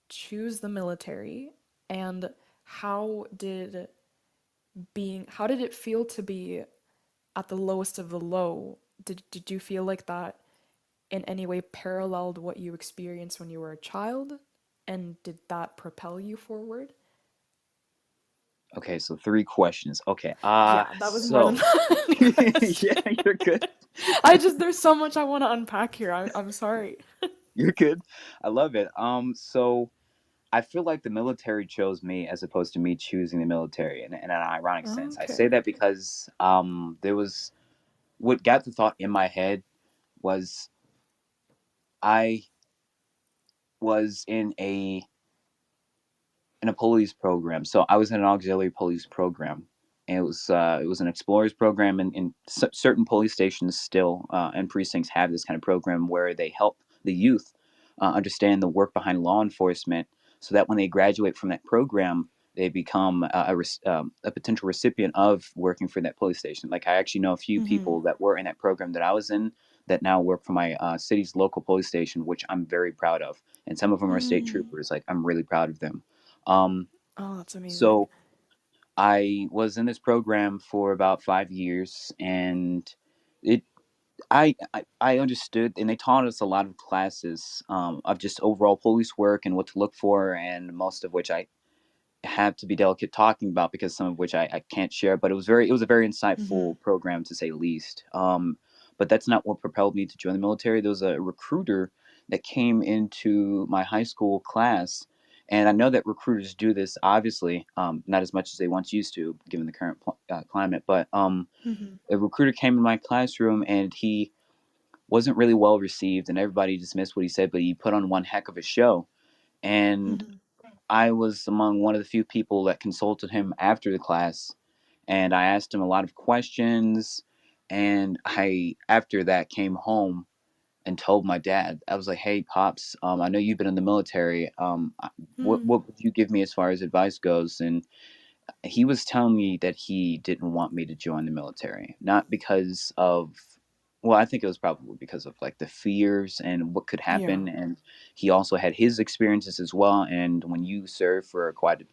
choose the military, and how did how did it feel to be at the lowest of the low? Did you feel like that in any way paralleled what you experienced when you were a child? And did that propel you forward? Okay, so three questions. Okay. Yeah, that was more than So one yeah, question. you're good. There's so much I want to unpack here. I'm sorry. You're good. I love it. So I feel like the military chose me as opposed to me choosing the military in an ironic sense. I say Okay. that because there was what got the thought in my head was I was in a police program. So I was in an auxiliary police program. And it was an explorers program, and certain police stations still and precincts have this kind of program where they help the youth understand the work behind law enforcement, so that when they graduate from that program, they become a potential recipient of working for that police station. Like I actually know a few Mm-hmm. people that were in that program that I was in that now work for my city's local police station, which I'm very proud of. And some of them are state Mm. troopers. Like I'm really proud of them. Um, Oh, that's amazing. so I was in this program for about 5 years, and it I understood, and they taught us a lot of classes of just overall police work and what to look for, and most of which I have to be delicate talking about because some of which I can't share. But it was a very Mm-hmm. insightful program to say least. But that's not what propelled me to join the military. There was a recruiter that came into my high school class, and I know that recruiters do this obviously, not as much as they once used to, given the current climate. But Mm-hmm. a recruiter came in my classroom, and he wasn't really well received, and everybody dismissed what he said. But he put on one heck of a show, and Mm-hmm. I was among one of the few people that consulted him after the class, and I asked him a lot of questions. And I, after that, came home and told my dad. I was like, "Hey, pops, I know you've been in the military. Mm-hmm. What would you give me as far as advice goes?" And he was telling me that he didn't want me to join the military, not because of, well, I think it was probably because of like the fears and what could Yeah. happen. And he also had his experiences as well. And when you serve for quite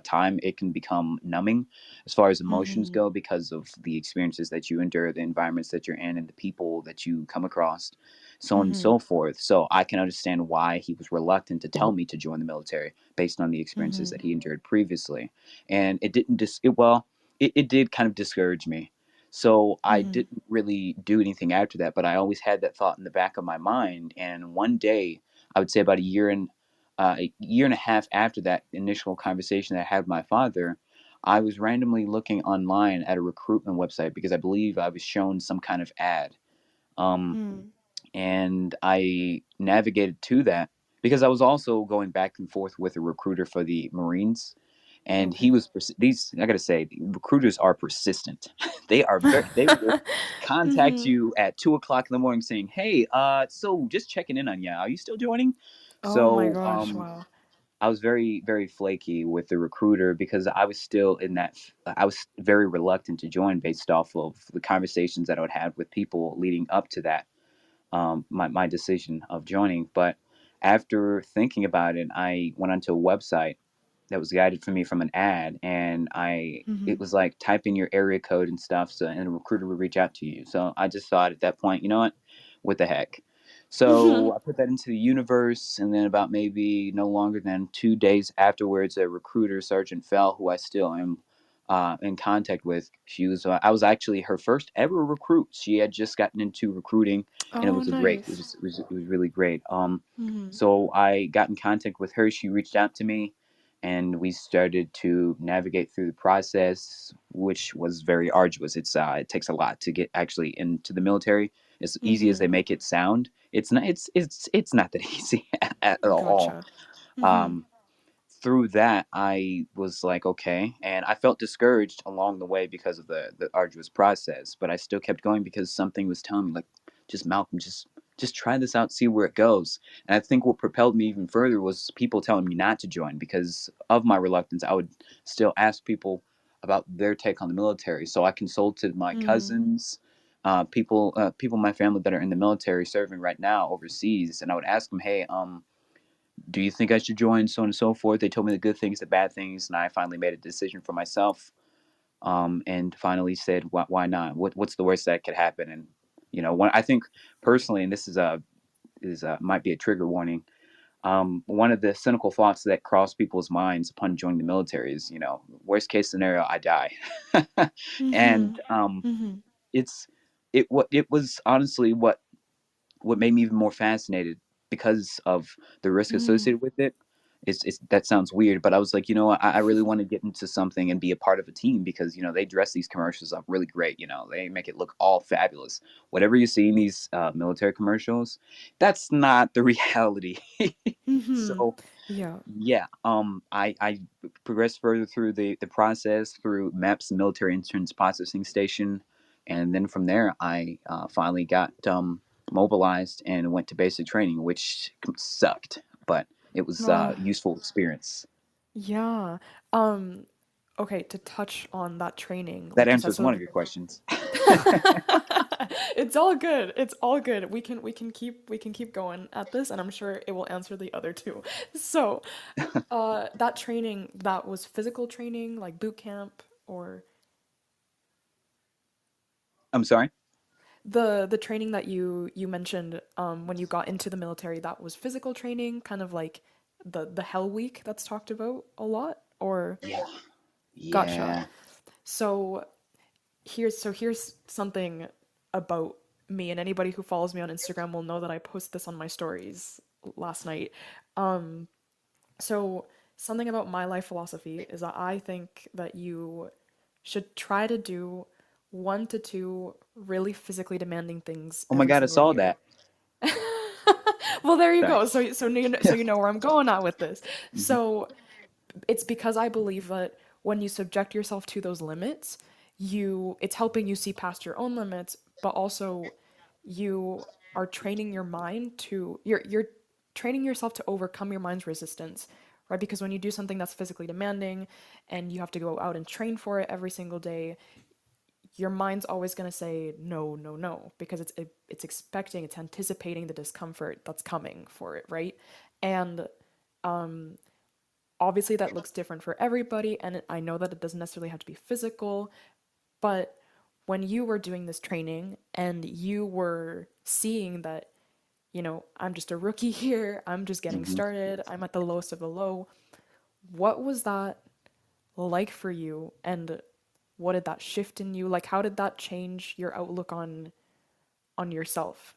time, it can become numbing as far as emotions Mm-hmm. go, because of the experiences that you endure, the environments that you're in, and the people that you come across, so on and Mm-hmm. so forth. So I can understand why he was reluctant to tell me to join the military based on the experiences Mm-hmm. that he endured previously. And it didn't dis it, well, it did kind of discourage me. So I Mm-hmm. didn't really do anything after that, but I always had that thought in the back of my mind. And one day, I would say about a year and a half after that initial conversation that I had with my father, I was randomly looking online at a recruitment website because I believe I was shown some kind of ad. Um, Mm. and I navigated to that because I was also going back and forth with a recruiter for the Marines, and he Okay. was these. I gotta say, recruiters are persistent. They will contact Mm-hmm. you at 2 o'clock in the morning saying, "Hey, so just checking in on you. Are you still joining?" Oh my So gosh, wow. I was very flaky with the recruiter because I was still in that. I was very reluctant to join based off of the conversations that I would have with people leading up to that, my decision of joining. But after thinking about it, I went onto a website that was guided for me from an ad, and Mm-hmm. it was like type in your area code and stuff, so and a recruiter would reach out to you. So I just thought at that point, you know what the heck. So I put that into the universe, and then about maybe no longer than 2 days afterwards, a recruiter, Sergeant Fell, who I still am in contact with, I was actually her first ever recruit. She had just gotten into recruiting, and it Oh, was a great, nice. it was really great. Mm-hmm. So I got in contact with her. She reached out to me, and we started to navigate through the process, which was very arduous. It takes a lot to get actually into the military. As easy as they Mm-hmm. make it sound, it's not. It's not that easy at all. Gotcha. Mm-hmm. through that, I was like, okay, and I felt discouraged along the way because of the arduous process, but I still kept going because something was telling me, like, just Malcolm, just try this out, see where it goes. And I think what propelled me even further was people telling me not to join because of my reluctance. I would still ask people about their take on the military, so I consulted my Mm. cousins, people in my family that are in the military serving right now overseas, and I would ask them, hey, do you think I should join? So on and so forth. They told me the good things, the bad things, and I finally made a decision for myself. And finally said, why not? What's the worst that could happen? And when I think personally, and this is might be a trigger warning. One of the cynical thoughts that cross people's minds upon joining the military is, worst case scenario, I die. And Mhm. Mhm. it's it was honestly what made me even more fascinated because of the risk Mm. associated with it. It's that sounds weird, but I was like, I really want to get into something and be a part of a team because they dress these commercials up really great. They make it look all fabulous. Whatever you see in these military commercials, that's not the reality. Mhm. So Yeah. yeah, I progressed further through the process through MEPS, Military Entrance Processing Station, and then from there I finally got mobilized and went to basic training, which sucked, but it was Uh, useful experience. yeah. Okay, to touch on that training, That like you said, answers one so of your questions. it's all good. It's all good. We can keep going at this, and I'm sure it will answer the other two. So, that training, that was physical training, like boot camp, or I'm sorry. the training that you mentioned when you got into the military, that was physical training, kind of like the Hell Week that's talked about a lot, or Yeah, gotcha. yeah. So here's something about me, and anybody who follows me on Instagram will know that I post this on my stories last night. So something about my life philosophy is that I think that you should try to do 1 to 2 really physically demanding things Oh my every God, I single saw year. that. Well, there you Sorry. go. So you know where I'm going at with this. Hmm. So it's because I believe that when you subject yourself to those limits, it's helping you see past your own limits, but also you are training your mind to you're training yourself to overcome your mind's resistance, right? Because when you do something that's physically demanding and you have to go out and train for it every single day, your mind's always going to say no, no, no, because it's expecting, it's anticipating the discomfort that's coming for it, right? And obviously that looks different for everybody, and I know that it doesn't necessarily have to be physical, but when you were doing this training and you were seeing that, I'm just a rookie here, I'm just getting Hmm. started, I'm at the lowest of the low, what was that like for you, and what did that shift in you? Like, how did that change your outlook on yourself?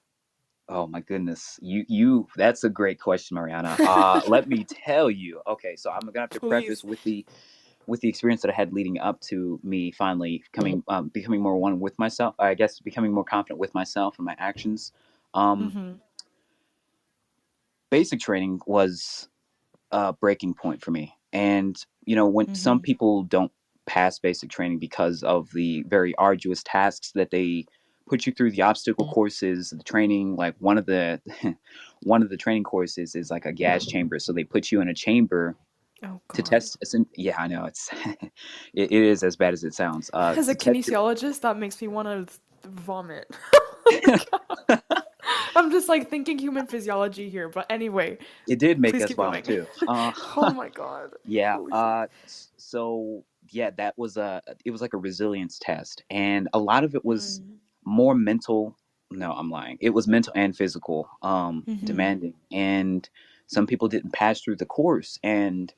Oh my goodness. That's a great question, Mariana. Let me tell you. Okay, so I'm gonna have to preface Please. with the experience that I had leading up to me finally becoming more one with myself. I guess becoming more confident with myself and my actions. Um, Mm-hmm. Basic training was a breaking point for me. And when some Mm-hmm. people don't pass basic training because of the very arduous tasks that they put you through, the obstacle courses, the training, like one of the one of the training courses is like a gas chamber. So they put you in a chamber Oh to God. test. Yeah, I know it's it is as bad as it sounds. As a To test your kinesiologist, that makes me want to vomit. I'm just like thinking human physiology here, but anyway, it did make please us keep vomit going. too. Oh my God. Yeah. Holy shit. So yeah, that was it was like a resilience test, and a lot of it was Mm. more mental. No, I'm lying. It was mental and physical, Mm-hmm. demanding, and some people didn't pass through the course. And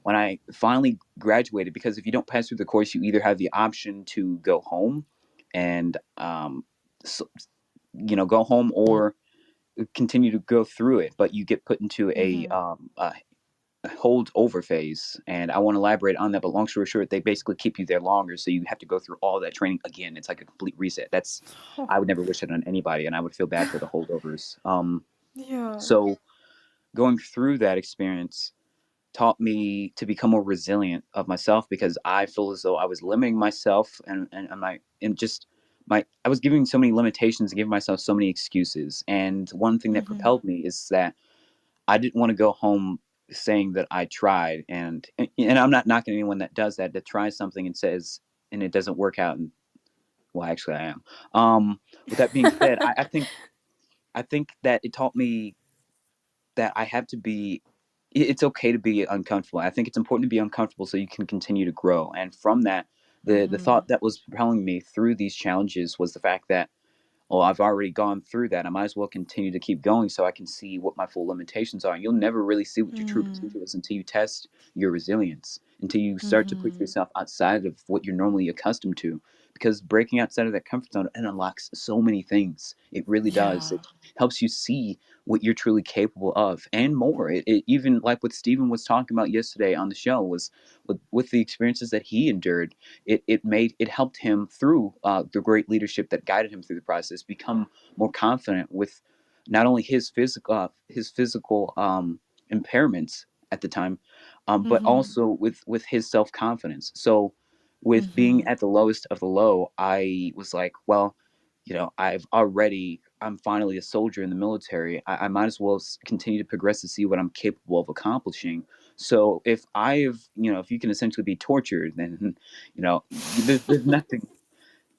when I finally graduated, because if you don't pass through the course, you either have the option to go home and so, go home or continue to go through it, but you get put into Mm-hmm. a hold over phase. And I won't elaborate on that, but long story short, they basically keep you there longer. So you have to go through all that training again. It's like a complete reset. Oh. I would never wish it on anybody, and I would feel bad for the holdovers. Yeah. So going through that experience, taught me to become more resilient of myself because I feel as though I was limiting myself and just my I was giving so many limitations and giving myself so many excuses. And one thing that Mhm. propelled me is that I didn't want to go home saying that I tried, and I'm not knocking anyone that does that, that tries something and says and it doesn't work out. And well, actually, I am. With that being said, I think that it taught me that I have to be. It's okay to be uncomfortable. I think it's important to be uncomfortable so you can continue to grow. And from that, the Mhm. thought that was propelling me through these challenges was the fact that, well, I've already gone through that. I might as well continue to keep going so I can see what my full limitations are. You'll never really see what your true Mm. potential is until you test your resilience, until you start to push Mhm. yourself outside of what you're normally accustomed to. Because breaking outside of that comfort zone, it unlocks so many things. It really does. Yeah. It helps you see what you're truly capable of and more. It even like what Steven was talking about yesterday on the show was with the experiences that he endured, it helped him through the great leadership that guided him through the process become more confident with not only his physical impairments at the time, but Mhm. also with his self confidence. So with being Mhm. at the lowest of the low, I was like, well, you know, I'm finally a soldier in the military. I might as well continue to progress to see what I'm capable of accomplishing. So if you can essentially be tortured, then,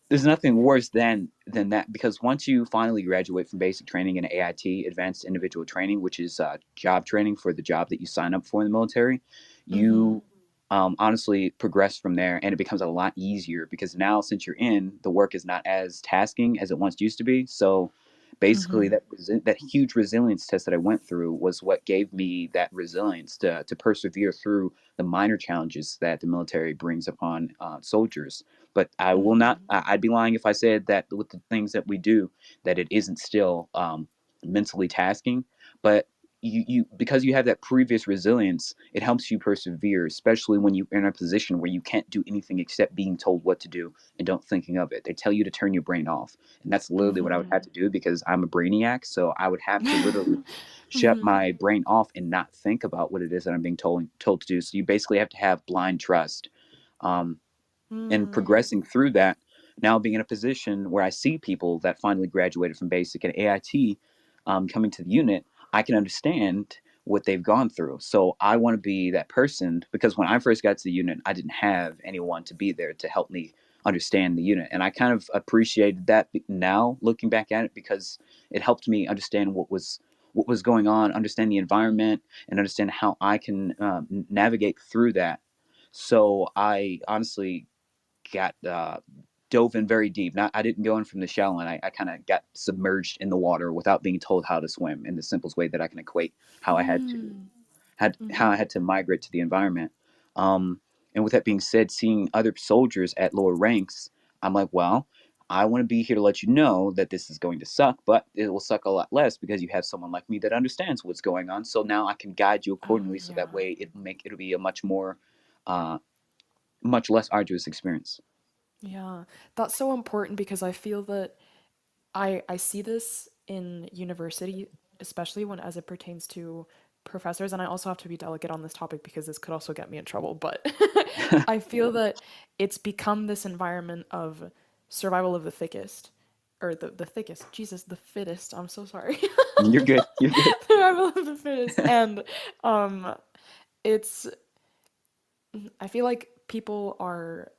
there's nothing worse than that because once you finally graduate from basic training in AIT, advanced individual training, which is job training for the job that you sign up for in the military, Mhm. you honestly progress from there, and it becomes a lot easier because now since you're in, the work is not as tasking as it once used to be. So basically, Mhm. that huge resilience test that I went through was what gave me that resilience to persevere through the minor challenges that the military brings upon soldiers. But I will not. Mhm. I'd be lying if I said that with the things that we do, that it isn't still mentally tasking. But you because you have that previous resilience, it helps you persevere, especially when you're in a position where you can't do anything except being told what to do and don't thinking of it. They tell you to turn your brain off, and that's literally what I would have Mhm. to do because I'm a brainiac. So I would have to literally shut Mhm. my brain off and not think about what it is that I'm being told to do. So you basically have to have blind trust. Um, and Mm. progressing through that, now being in a position where I see people that finally graduated from basic and AIT coming to the unit, I can understand what they've gone through. So I want to be that person because when I first got to the unit, I didn't have anyone to be there to help me understand the unit. And I kind of appreciated that now looking back at it because it helped me understand what was going on, understand the environment, and understand how I can navigate through that. So I honestly got dove in very deep. Not I didn't go in from the shallow, and I kind of got submerged in the water without being told how to swim in the simplest way that I can equate how I had to Mm. had how I Mhm. had to migrate to the environment. Um, and with that being said, seeing other soldiers at lower ranks, I'm like, well, I want to be here to let you know that this is going to suck, but it will suck a lot less because you have someone like me that understands what's going on. So now I can guide you Oh accordingly, so that yeah. way it'll be a uh, much less arduous experience. Yeah. That's so important because I feel that I see this in university, especially when as it pertains to professors, and I also have to be delicate on this topic because this could also get me in trouble, but I feel that it's become this environment of survival of the thickest. Or the thickest. Jesus, the fittest. I'm so sorry. You're good. You're good. Survival of the fittest. And um it's I feel like people are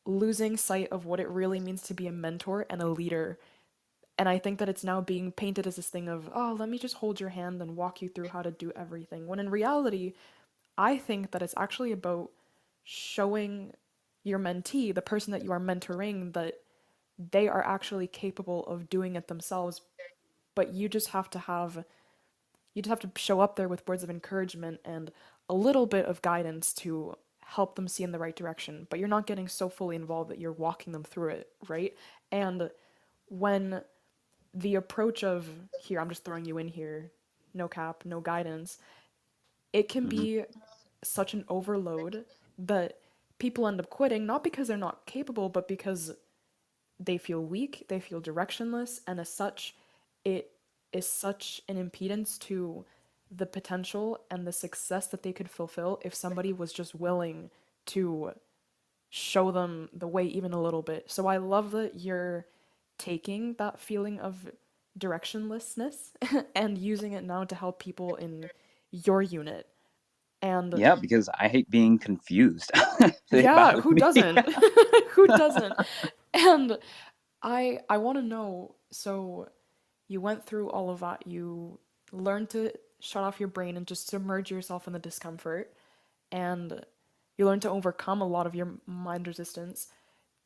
losing sight of what it really means to be a mentor and a leader. And I think that it's now being painted as this thing of, oh, let me just hold your hand and walk you through how to do everything. When in reality, I think that it's actually about showing your mentee, the person that you are mentoring, that they are actually capable of doing it themselves. But you just have to show up there with words of encouragement and a little bit of guidance to help them see in the right direction. But you're not getting so fully involved that you're walking them through it, right? And when the approach of here, I'm just throwing you in here, no cap, no guidance, it can Mhm. be such an overload that people end up quitting, not because they're not capable, but because they feel weak, they feel directionless, and as such, it is such an impedance to the potential and the success that they could fulfill if somebody was just willing to show them the way even a little bit. So I love that you're taking that feeling of directionlessness and using it now to help people in your unit. And Yeah, because I hate being confused. They yeah, bother who me. doesn't? Who doesn't? And I want to know, so you went through all of that. You learned to shut off your brain and just submerge yourself in the discomfort, and you learned to overcome a lot of your mind resistance.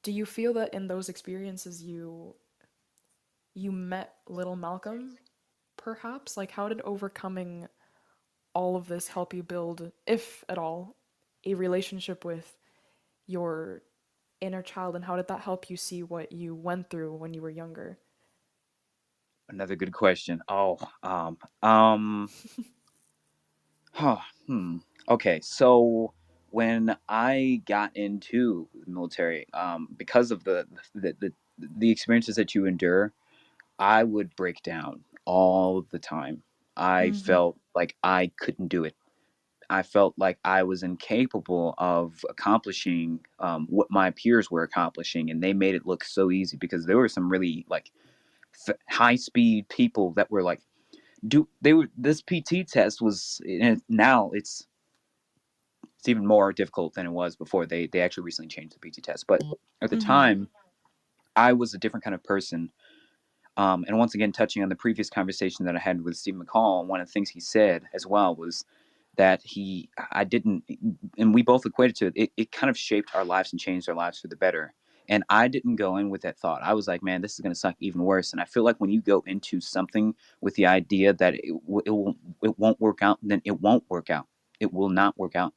Do you feel that in those experiences you met little Malcolm, perhaps? Like, how did overcoming all of this help you build, if at all, a relationship with your inner child, and how did that help you see what you went through when you were younger? Another good question. Oh, huh, hmm. Okay, so when I got into the military, because of the experiences that you endure, I would break down all the time. I Mm-hmm. felt like I couldn't do it. I felt like I was incapable of accomplishing what my peers were accomplishing, and they made it look so easy because there were some really like high speed people that were like, do they were this PT test was, and now it's even more difficult than it was before. They actually recently changed the PT test, but at the Mm-hmm. time I was a different kind of person. And once again, touching on the previous conversation that I had with Steve McCall, one of the things he said as well was that I didn't, and we both equated to it, it kind of shaped our lives and changed our lives for the better. And I didn't go in with that thought. I was like, man, this is going to suck even worse. And I feel like when you go into something with the idea that it won't work out, then it won't work out. It will not work out.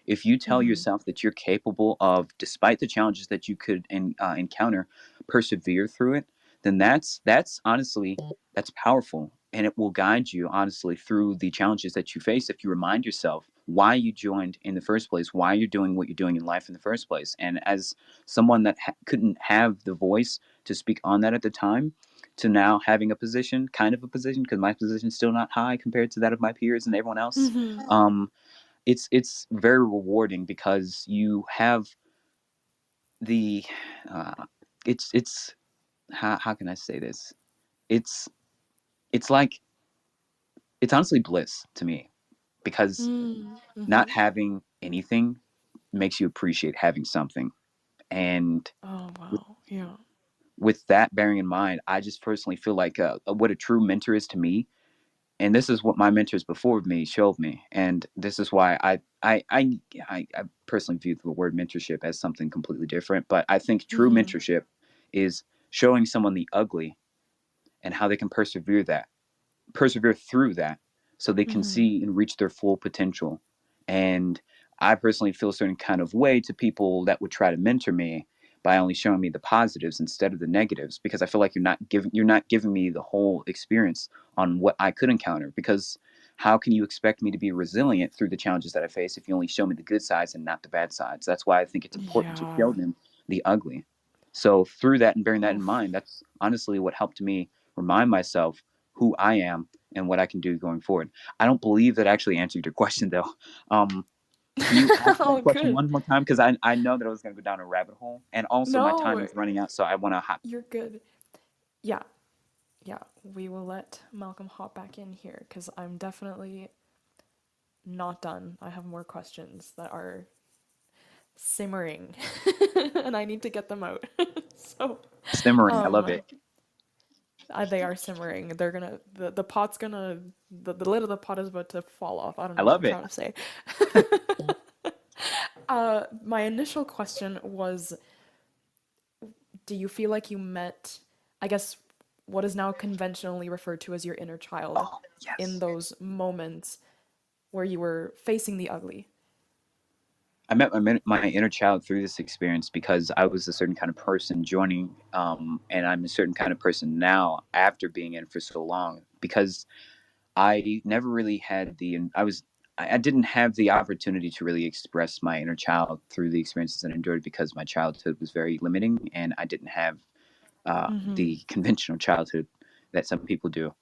If you tell Mm-hmm. yourself that you're capable of, despite the challenges that you could encounter, persevere through it, then that's honestly that's powerful, and it will guide you honestly through the challenges that you face if you remind yourself why you joined in the first place, why you're doing what you're doing in life in the first place. And as someone that couldn't have the voice to speak on that at the time, to now having a position, kind of a position, because my position is still not high compared to that of my peers and everyone else. Mm-hmm. It's very rewarding because you have the uh, it's how can I say this? It's it's like it's honestly bliss to me because Mm-hmm. not having anything makes you appreciate having something. And Oh with, wow. Yeah. with that bearing in mind, I just personally feel like what a true mentor is to me, and this is what my mentors before me showed me, and this is why I personally view the word mentorship as something completely different. But I think true Mm-hmm. mentorship is showing someone the ugly and how they can persevere through that so they can Mm-hmm. see and reach their full potential. And I personally feel a certain kind of way to people that would try to mentor me by only showing me the positives instead of the negatives, because I feel like you're not giving me the whole experience on what I could encounter. Because how can you expect me to be resilient through the challenges that I face if you only show me the good sides and not the bad sides? That's why I think it's important to show Yeah. them the ugly. So through that and bearing that in Oof. mind, that's honestly what helped me remind myself who I am and what I can do going forward. I don't believe that actually answered your question though. Um, can you ask that Oh, question good. one more time? Because I know that I was going to go down a rabbit hole, and also my time No, is running out, so I want to hop. you're good. Yeah, yeah. We will let Malcolm hop back in here because I'm definitely not done. I have more questions that are simmering, and I need to get them out. So, Simmering. I love um, it. they are simmering. They're gonna the pot's gonna the lid of the pot is about to fall off. I don't I know what love I'm it. trying to say. My initial question was, do you feel like you met, I guess, what is now conventionally referred to as your inner child Oh in yes. those moments where you were facing the ugly? I met my inner child through this experience because I was a certain kind of person joining, and I'm a certain kind of person now after being in for so long. Because I never really had I didn't have the opportunity to really express my inner child through the experiences that I endured because my childhood was very limiting and I didn't have Mm-hmm. the conventional childhood that some people do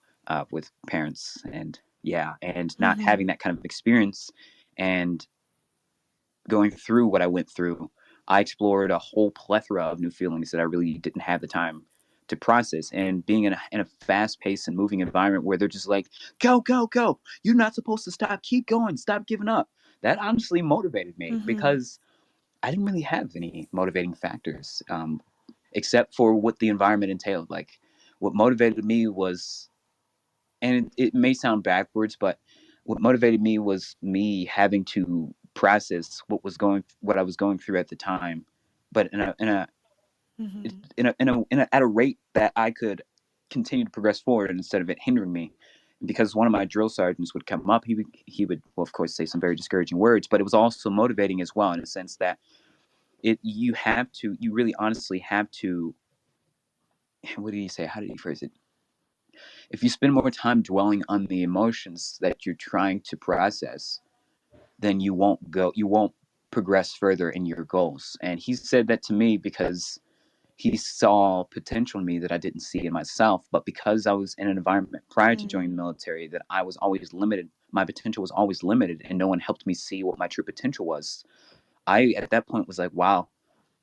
with parents and Yeah, and not having Mhm. that kind of experience and going through what I went through, I explored a whole plethora of new feelings that I really didn't have the time to process. And being in a fast paced and moving environment where they're just like, go, go, go. You're not supposed to stop. Keep going. Stop giving up. That honestly motivated me Mhm. because I didn't really have any motivating factors, except for what the environment entailed. Like, what motivated me was, and it may sound backwards, but what motivated me was me having to process what I was going through at the time, but Mhm. at a rate that I could continue to progress forward instead of it hindering me. Because one of my drill sergeants would come up, he would, well, of course, say some very discouraging words, but it was also motivating as well in a sense that you really honestly have to. What did he say? How did he phrase it? If you spend more time dwelling on the emotions that you're trying to process, then you won't progress further in your goals. And he said that to me because he saw potential in me that I didn't see in myself. But because I was in an environment prior to joining Mm. the military that I was always limited, my potential was always limited, and no one helped me see what my true potential was. I, at that point, was like, wow,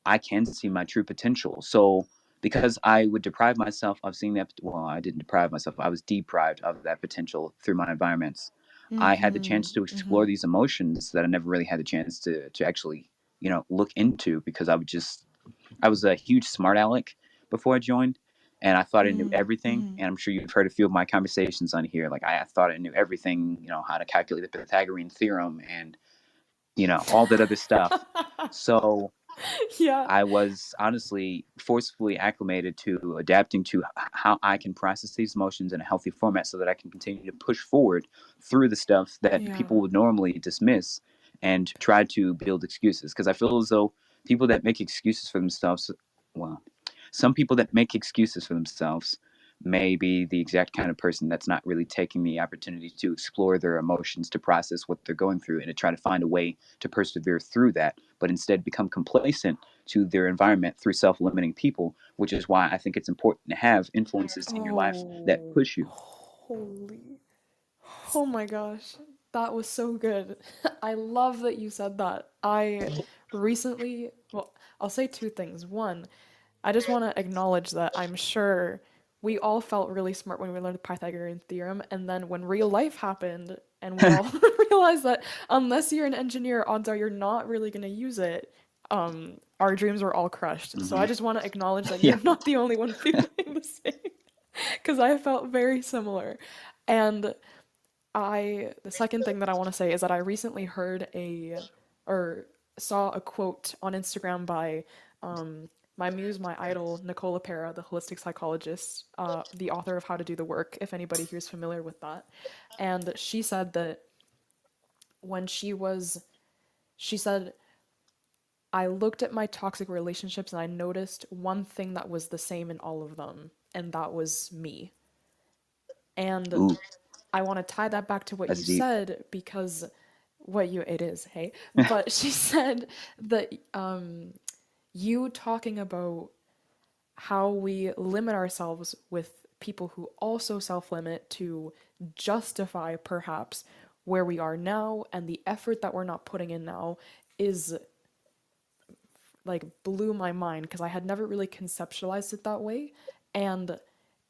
I can see my true potential. So because I would deprive myself of seeing that, well, I didn't deprive myself. I was deprived of that potential through my environments. I had the chance Mhm. to explore Mhm. these emotions that I never really had the chance to actually, look into because I was a huge smart aleck before I joined, and I thought I knew Mhm. everything. Mhm. And I'm sure you've heard a few of my conversations on here. Like I thought I knew everything, how to calculate the Pythagorean theorem and all that other stuff. So Yeah. I was honestly forcefully acclimated to adapting to how I can process these emotions in a healthy format so that I can continue to push forward through the stuff that Yeah. people would normally dismiss and try to build excuses. Because I feel as though people that make excuses for themselves, well, some people that make excuses for themselves may be the exact kind of person that's not really taking the opportunity to explore their emotions, to process what they're going through, and to try to find a way to persevere through that, but instead become complacent to their environment through self limiting people, which is why I think it's important to have influences in your life that Oh, push you. holy. Oh my gosh. That was so good. I love that you said that. I recently, well, I'll say two things. One, I just want to acknowledge that I'm sure we all felt really smart when we learned the Pythagorean theorem, and then when real life happened, and we all realized that unless you're an engineer, odds are you're not really going to use it. Our dreams were all crushed. So I Hmm. just want to acknowledge that Yeah. you're not the only one feeling the same, because I felt very similar. And the second thing that I want to say is that I recently heard or saw a quote on Instagram by my muse, my idol, Nicola Pera, the holistic psychologist, the author of How to Do the Work, if anybody here is familiar with that. And she said that when she said, I looked at my toxic relationships and I noticed one thing that was the same in all of them, and that was me. And Ooh, I want to tie that back to what you that's deep. said because it is, hey. But she said that you talking about how we limit ourselves with people who also self-limit to justify perhaps where we are now and the effort that we're not putting in now is like blew my mind because I had never really conceptualized it that way. And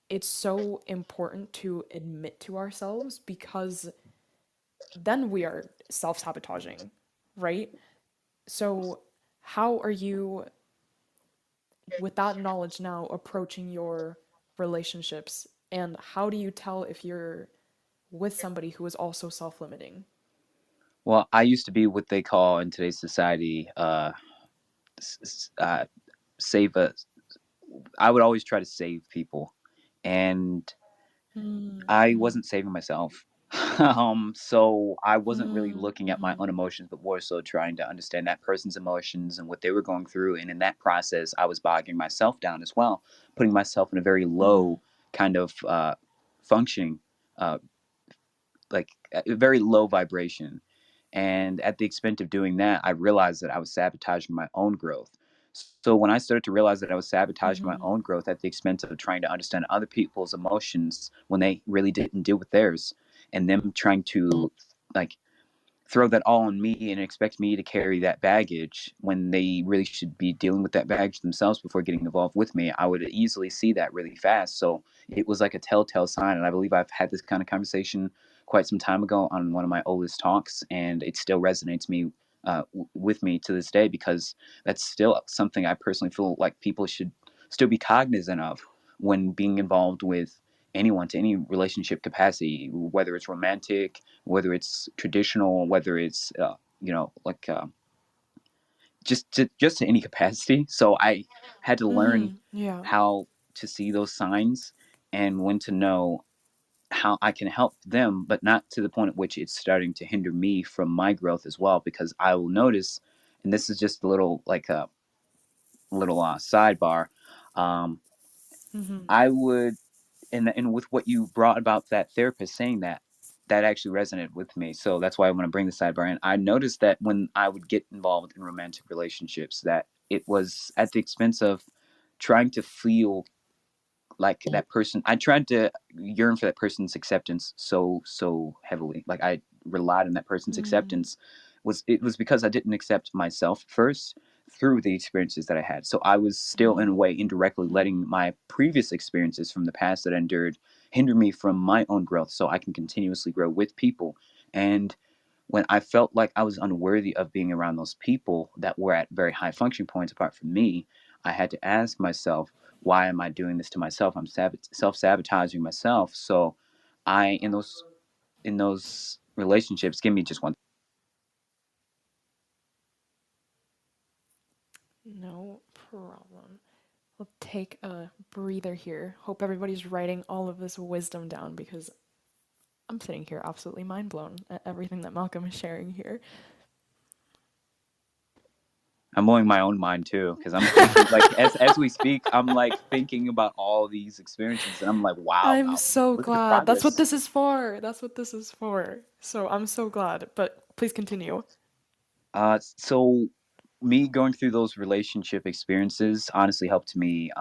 it's so important to admit to ourselves because then we are self sabotaging, right? So, how are you, with that knowledge now, approaching your relationships? And how do you tell if you're with somebody who is also self limiting? Well, I used to be what they call in today's society, save a. I would always try to save people, and I Mm-hmm. wasn't saving myself. So I wasn't really looking at my Mm-hmm. own emotions, but more so trying to understand that person's emotions and what they were going through. And in that process, I was bogging myself down as well, putting myself in a very Mm-hmm. low kind of functioning, uh, like a very low vibration. And at the expense of doing that, I realized that I was sabotaging my own growth. So when I started to realize that I was sabotaging my Mm-hmm. own growth at the expense of trying to understand other people's emotions when they really didn't deal with theirs, and them trying to like throw that all on me and expect me to carry that baggage when they really should be dealing with that baggage themselves before getting involved with me. I would easily see that really fast. So it was like a telltale sign. And I believe I've had this kind of conversation quite some time ago on one of my oldest talks, and it still resonates with me to this day, because that's still something I personally feel like people should still be cognizant of when being involved with anyone to any relationship capacity, whether it's romantic, whether it's traditional, whether it's like just to any capacity. So I had to learn Yeah. how to see those signs and when to know how I can help them, but not to the point at which it's starting to hinder me from my growth as well. Because I will notice, and this is just a little like a little sidebar. Um, Mm-hmm. I would and with what you brought about that therapist saying that, that actually resonated with me. So that's why I want to bring the sidebar in. I noticed that when I would get involved in romantic relationships, that it was at the expense of trying to feel like that person. I tried to yearn for that person's acceptance so heavily. Like I relied on that person's Mm. acceptance. It was because I didn't accept myself first through the experiences that I had. So I was still in a way indirectly letting my previous experiences from the past that I endured hinder me from my own growth, so I can continuously grow with people. And when I felt like I was unworthy of being around those people that were at very high function points apart from me, I had to ask myself, why am I doing this to myself? I'm self sabotaging myself. So I in those relationships, give me just one. No problem. We'll take a breather here. Hope everybody's writing all of this wisdom down because I'm sitting here absolutely mind blown at everything that Malcolm is sharing here. I'm blowing my own mind too, because I'm thinking like as we speak, I'm like thinking about all these experiences, and I'm like, wow, I'm Malcolm, so look at the glad. That's what progress. this is for. That's what this is for. So I'm so glad. But please continue. So me going through those relationship experiences honestly helped me,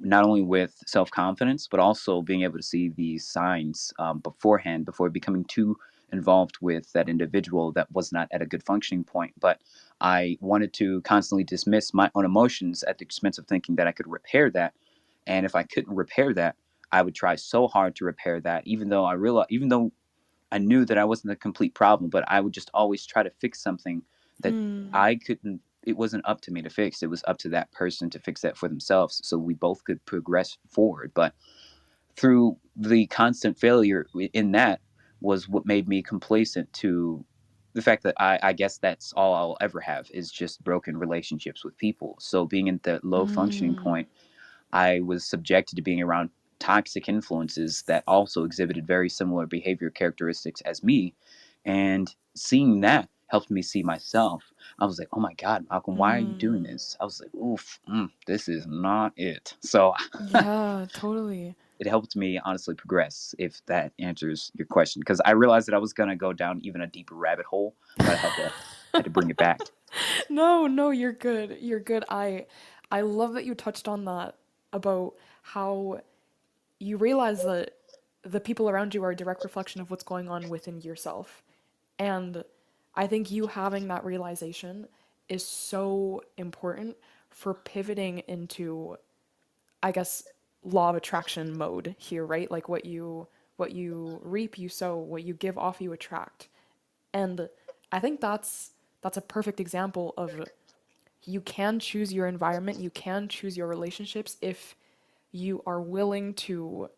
not only with self confidence, but also being able to see these signs beforehand before becoming too involved with that individual that was not at a good functioning point. But I wanted to constantly dismiss my own emotions at the expense of thinking that I could repair that. And if I couldn't repair that, I would try so hard to repair that, even though I knew that I wasn't the complete problem, but I would just always try to fix something that Mm. I couldn't. It wasn't up to me to fix. It was up to that person to fix that for themselves, so we both could progress forward. But through the constant failure in that was what made me complacent to the fact that I guess that's all I'll ever have is just broken relationships with people. So being at the low functioning Mm. point, I was subjected to being around toxic influences that also exhibited very similar behavior characteristics as me. And seeing that helped me see myself. I was like, oh my God, Malcolm, why are you doing Mm. this? I was like, oof, this is not it. So Yeah, totally. it helped me honestly progress, if that answers your question. Because I realized that I was going to go down even a deeper rabbit hole, but I had to bring it back. No, no, you're good. You're good. I love that you touched on that about how you realize that the people around you are a direct reflection of what's going on within yourself. And I think you having that realization is so important for pivoting into, I guess, law of attraction mode here, right? Like what you reap, you sow, what you give off, you attract. And I think that's a perfect example of you can choose your environment, you can choose your relationships if you are willing to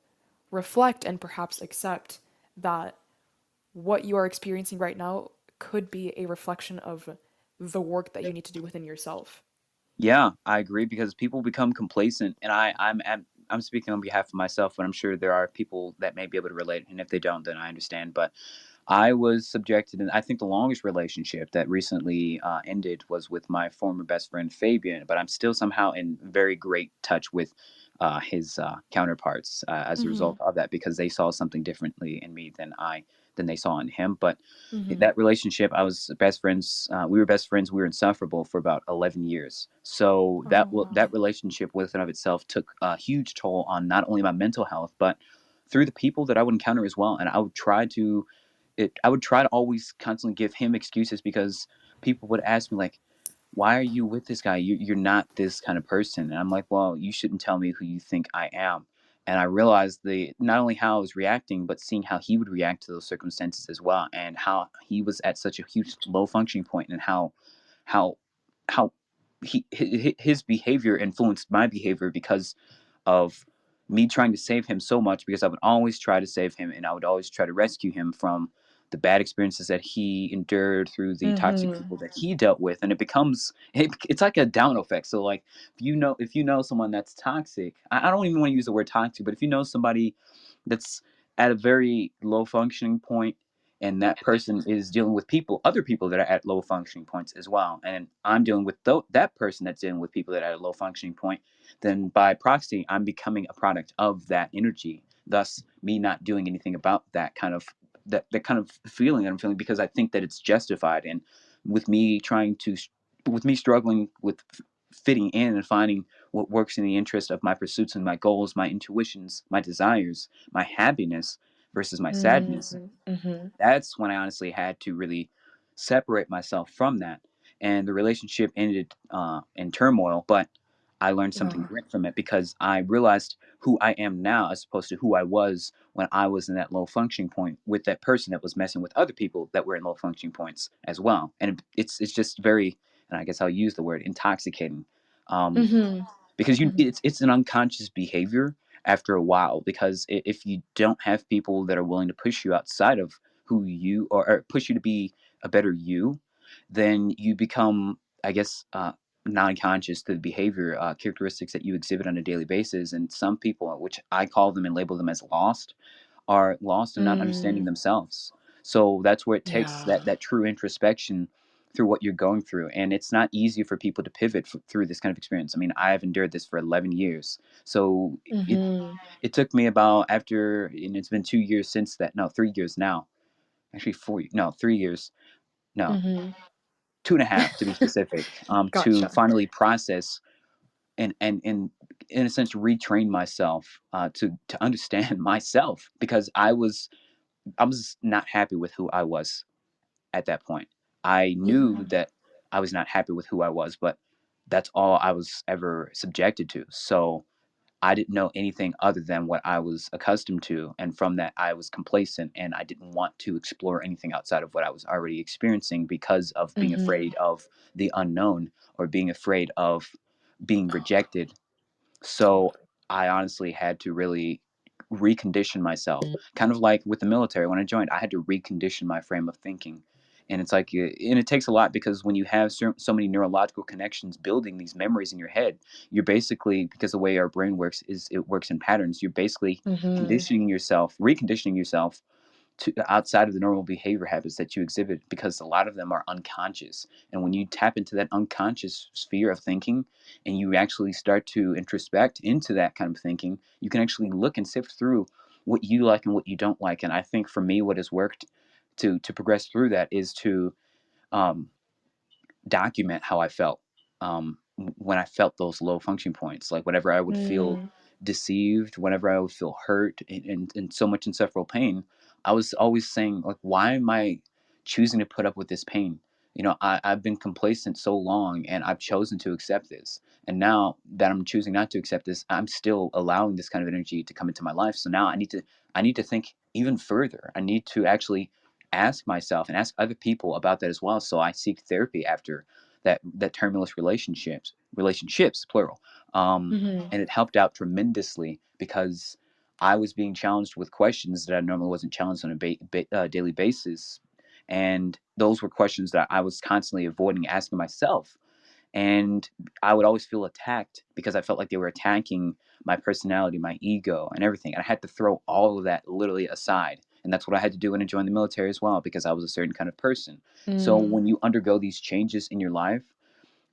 reflect and perhaps accept that what you are experiencing right now could be a reflection of the work that you need to do within yourself. Yeah, I agree, because people become complacent, and I'm speaking on behalf of myself, but I'm sure there are people that may be able to relate, and if they don't, then I understand. But I was subjected, and I think the longest relationship that recently ended was with my former best friend Fabian. But I'm still somehow in very great touch with his counterparts as a Mm-hmm. result of that, because they saw something differently in me than they saw in him. But Mm-hmm. that relationship, I was best friends. We were best friends. We were insufferable for about 11 years. So Oh that wow. relationship, with and of itself, took a huge toll on not only my mental health, but through the people that I would encounter as well. And I would try to always constantly give him excuses because people would ask me like, why are you with this guy? You're not this kind of person. And I'm like, well, you shouldn't tell me who you think I am. And I realized the not only how I was reacting, but seeing how he would react to those circumstances as well, and how he was at such a huge low functioning point, and how how his behavior influenced my behavior because of me trying to save him so much, because I would always try to save him and I would always try to rescue him from the bad experiences that he endured, through the toxic Mhm. people that he dealt with. And it's like a domino effect. So like, if you know someone that's toxic, I don't even want to use the word toxic, but if you know somebody that's at a very low functioning point, and that person is dealing with other people that are at low functioning points as well, and I'm dealing with that person that's dealing with people that are at a low functioning point, then by proxy I'm becoming a product of that energy, thus me not doing anything about that kind of feeling that I'm feeling, because I think that it's justified. And with me trying to with me struggling with fitting in and finding what works in the interest of my pursuits and my goals, my intuitions, my desires, my happiness versus my sadness, Mhm. Mhm. that's when I honestly had to really separate myself from that. And the relationship ended in turmoil, but I learned something Oh. great from it, because I realized who I am now as opposed to who I was when I was in that low functioning point with that person that was messing with other people that were in low functioning points as well. And it's just very, and I guess I'll use the word intoxicating. Um, Mhm. because Mhm. it's an unconscious behavior after a while, because if you don't have people that are willing to push you outside of who you are, or push you to be a better you, then you become, I guess, non-conscious to the behavior characteristics that you exhibit on a daily basis. And some people, which I call them and label them as lost, are lost in not understanding Mm. themselves. So that's where it takes Yeah. that true introspection through what you're going through. And it's not easy for people to pivot through this kind of experience. I mean, I have endured this for 11 years. So it, Mhm. it took me about, after, and it's been 2 years since that, no, 3 years now, actually no, 3 years, no, Mhm. 2.5 to be specific, to Gotcha. finally process and in a sense retrain myself to understand myself, because I was not happy with who I was at that point. I knew Mhm. that I was not happy with who I was, but that's all I was ever subjected to. So I didn't know anything other than what I was accustomed to. And from that, I was complacent and I didn't want to explore anything outside of what I was already experiencing, because of being Mhm. afraid of the unknown, or being afraid of being rejected. So Totally. I honestly had to really recondition myself, kind of like with the military. When I joined, I had to recondition my frame of thinking. And it's like, and it takes a lot, because when you have so many neurological connections building these memories in your head, you're basically, because the way our brain works is it works in patterns, you're basically Mhm. conditioning yourself, reconditioning yourself to outside of the normal behavior habits that you exhibit, because a lot of them are unconscious. And when you tap into that unconscious sphere of thinking, and you actually start to introspect into that kind of thinking, you can actually look and sift through what you like and what you don't like. And I think for me, what has worked to progress through that is to um, document how I felt when I felt those low function points. Like whenever I would feel Mm. deceived, whenever I would feel hurt and so much insufferable pain, I was always saying like, why am I choosing to put up with this pain? I've been complacent so long and I've chosen to accept this. And now that I'm choosing not to accept this, I'm still allowing this kind of energy to come into my life. So now I need to think even further. I need to actually ask myself and ask other people about that as well. So I seek therapy after that tumultuous relationships plural, Mhm. and it helped out tremendously, because I was being challenged with questions that I normally wasn't challenged on a daily basis, and those were questions that I was constantly avoiding asking myself. And I would always feel attacked, because I felt like they were attacking my personality, my ego, and everything. And I had to throw all of that literally aside. And that's what I had to do when I joined the military as well, because I was a certain kind of person. So Mm. when you undergo these changes in your life,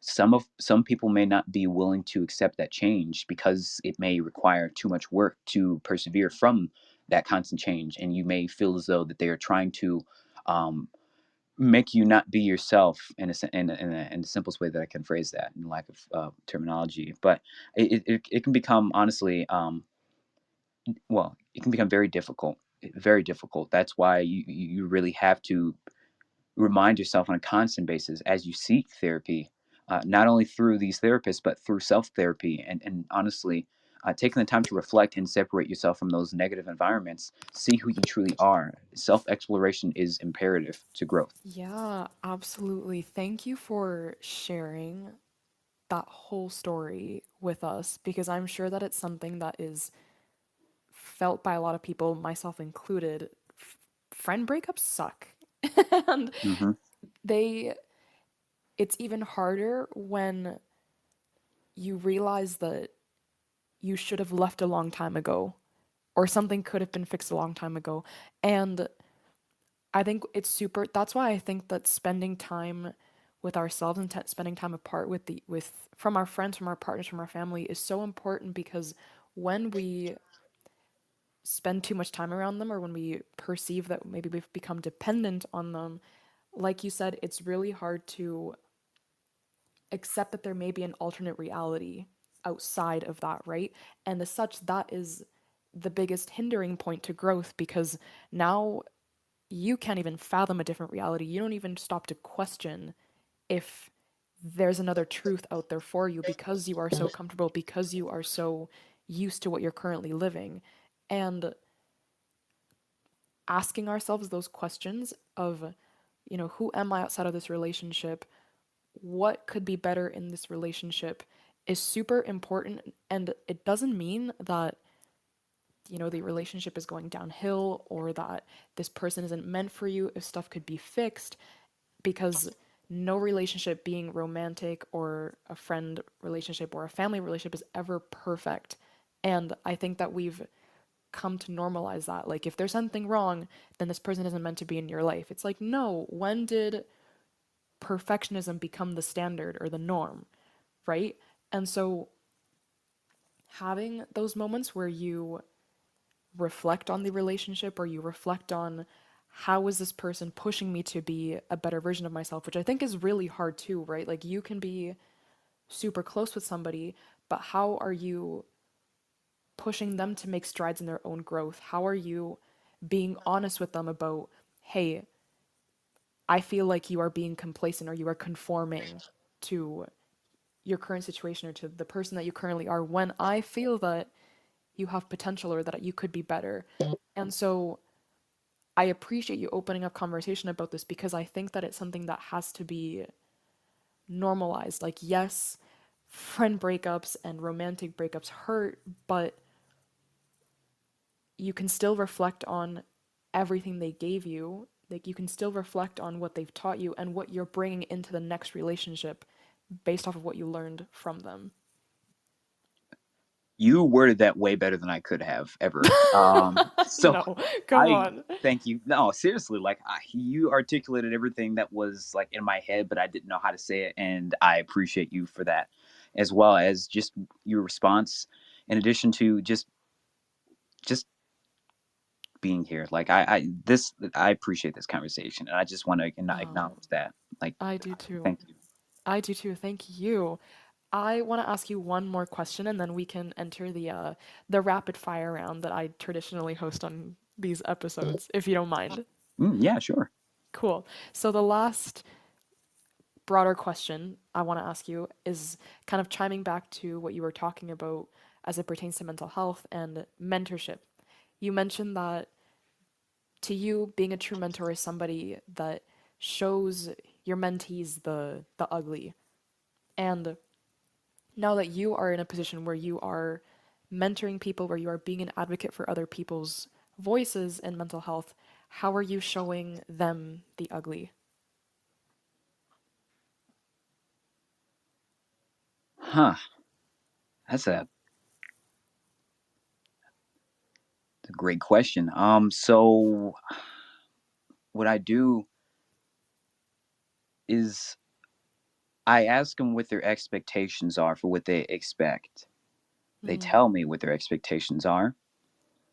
some people may not be willing to accept that change, because it may require too much work to persevere from that constant change, and you may feel as though that they are trying to um, make you not be yourself in the simplest way that I can phrase that, in lack of terminology. But it can become honestly, well, it can become very difficult, very difficult. That's why you really have to remind yourself on a constant basis as you seek therapy, not only through these therapists, but through self therapy. And honestly, taking the time to reflect and separate yourself from those negative environments, see who you truly are. Self exploration is imperative to growth. Yeah, absolutely. Thank you for sharing that whole story with us because I'm sure that it's something that is felt by a lot of people, myself included. Friend breakups suck. And Hmm. they it's even harder when you realize that you should have left a long time ago or something could have been fixed a long time ago. And I think it's super that's why I think that spending time with ourselves and spending time apart with the with from our friends, from our partners, from our family is so important because when we spend too much time around them or when we perceive that maybe we've become dependent on them, like you said, it's really hard to accept that there may be an alternate reality outside of that, right? And as such, that is the biggest hindering point to growth because now you can't even fathom a different reality. You don't even stop to question if there's another truth out there for you because you are so comfortable, because you are so used to what you're currently living. And asking ourselves those questions of, who am I outside of this relationship? What could be better in this relationship is super important. And it doesn't mean that, the relationship is going downhill or that this person isn't meant for you if stuff could be fixed because no relationship, being romantic or a friend relationship or a family relationship, is ever perfect. And I think that we've come to normalize that. Like, if there's something wrong, then this person isn't meant to be in your life. It's like, no, when did perfectionism become the standard or the norm, right? And so, having those moments where you reflect on the relationship or you reflect on how is this person pushing me to be a better version of myself, which I think is really hard too, right? Like, you can be super close with somebody, but how are you pushing them to make strides in their own growth? How are you being honest with them about, hey, I feel like you are being complacent or you are conforming to your current situation or to the person that you currently are when I feel that you have potential or that you could be better. And so I appreciate you opening up conversation about this because I think that it's something that has to be normalized. Like, yes, friend breakups and romantic breakups hurt, but you can still reflect on everything they gave you. Like, you can still reflect on what they've taught you and what you're bringing into the next relationship based off of what you learned from them. You worded that way better than I could have ever. So No, come I on. thank you. No, seriously, like you articulated everything that was like in my head, but I didn't know how to say it, and I appreciate you for that, as well as just your response. In addition to just being here, like I appreciate this conversation, and I just want to Oh, acknowledge that. Like, I do too. thank you. I do too. Thank you. I want to ask you one more question and then we can enter the rapid fire round that I traditionally host on these episodes, if you don't mind. Yeah, sure. Cool. So the last broader question I want to ask you is kind of chiming back to what you were talking about as it pertains to mental health and mentorship. You mentioned that to you, being a true mentor is somebody that shows your mentees the ugly. And now that you are in a position where you are mentoring people, where you are being an advocate for other people's voices in mental health, how are you showing them the ugly? Huh. That's a great question. So what I do is I ask them what their expectations are for what they expect. They Mm. tell me what their expectations are.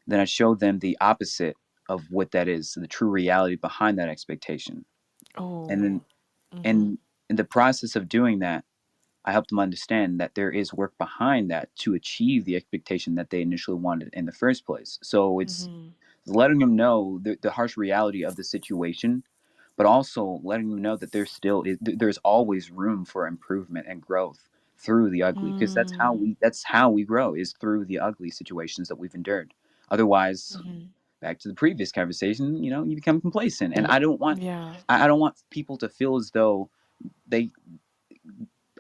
Then I show them the opposite of what that is, the true reality behind that expectation. And Oh. then, Mm-hmm. and in the process of doing that, I help them understand that there is work behind that to achieve the expectation that they initially wanted in the first place. So it's Mhm. letting them know the harsh reality of the situation, but also letting them know that there's always room for improvement and growth through the ugly, because Mm. that's how we grow, is through the ugly situations that we've endured. Otherwise, Mhm. back to the previous conversation, you become complacent, and Yeah. I don't want people to feel as though they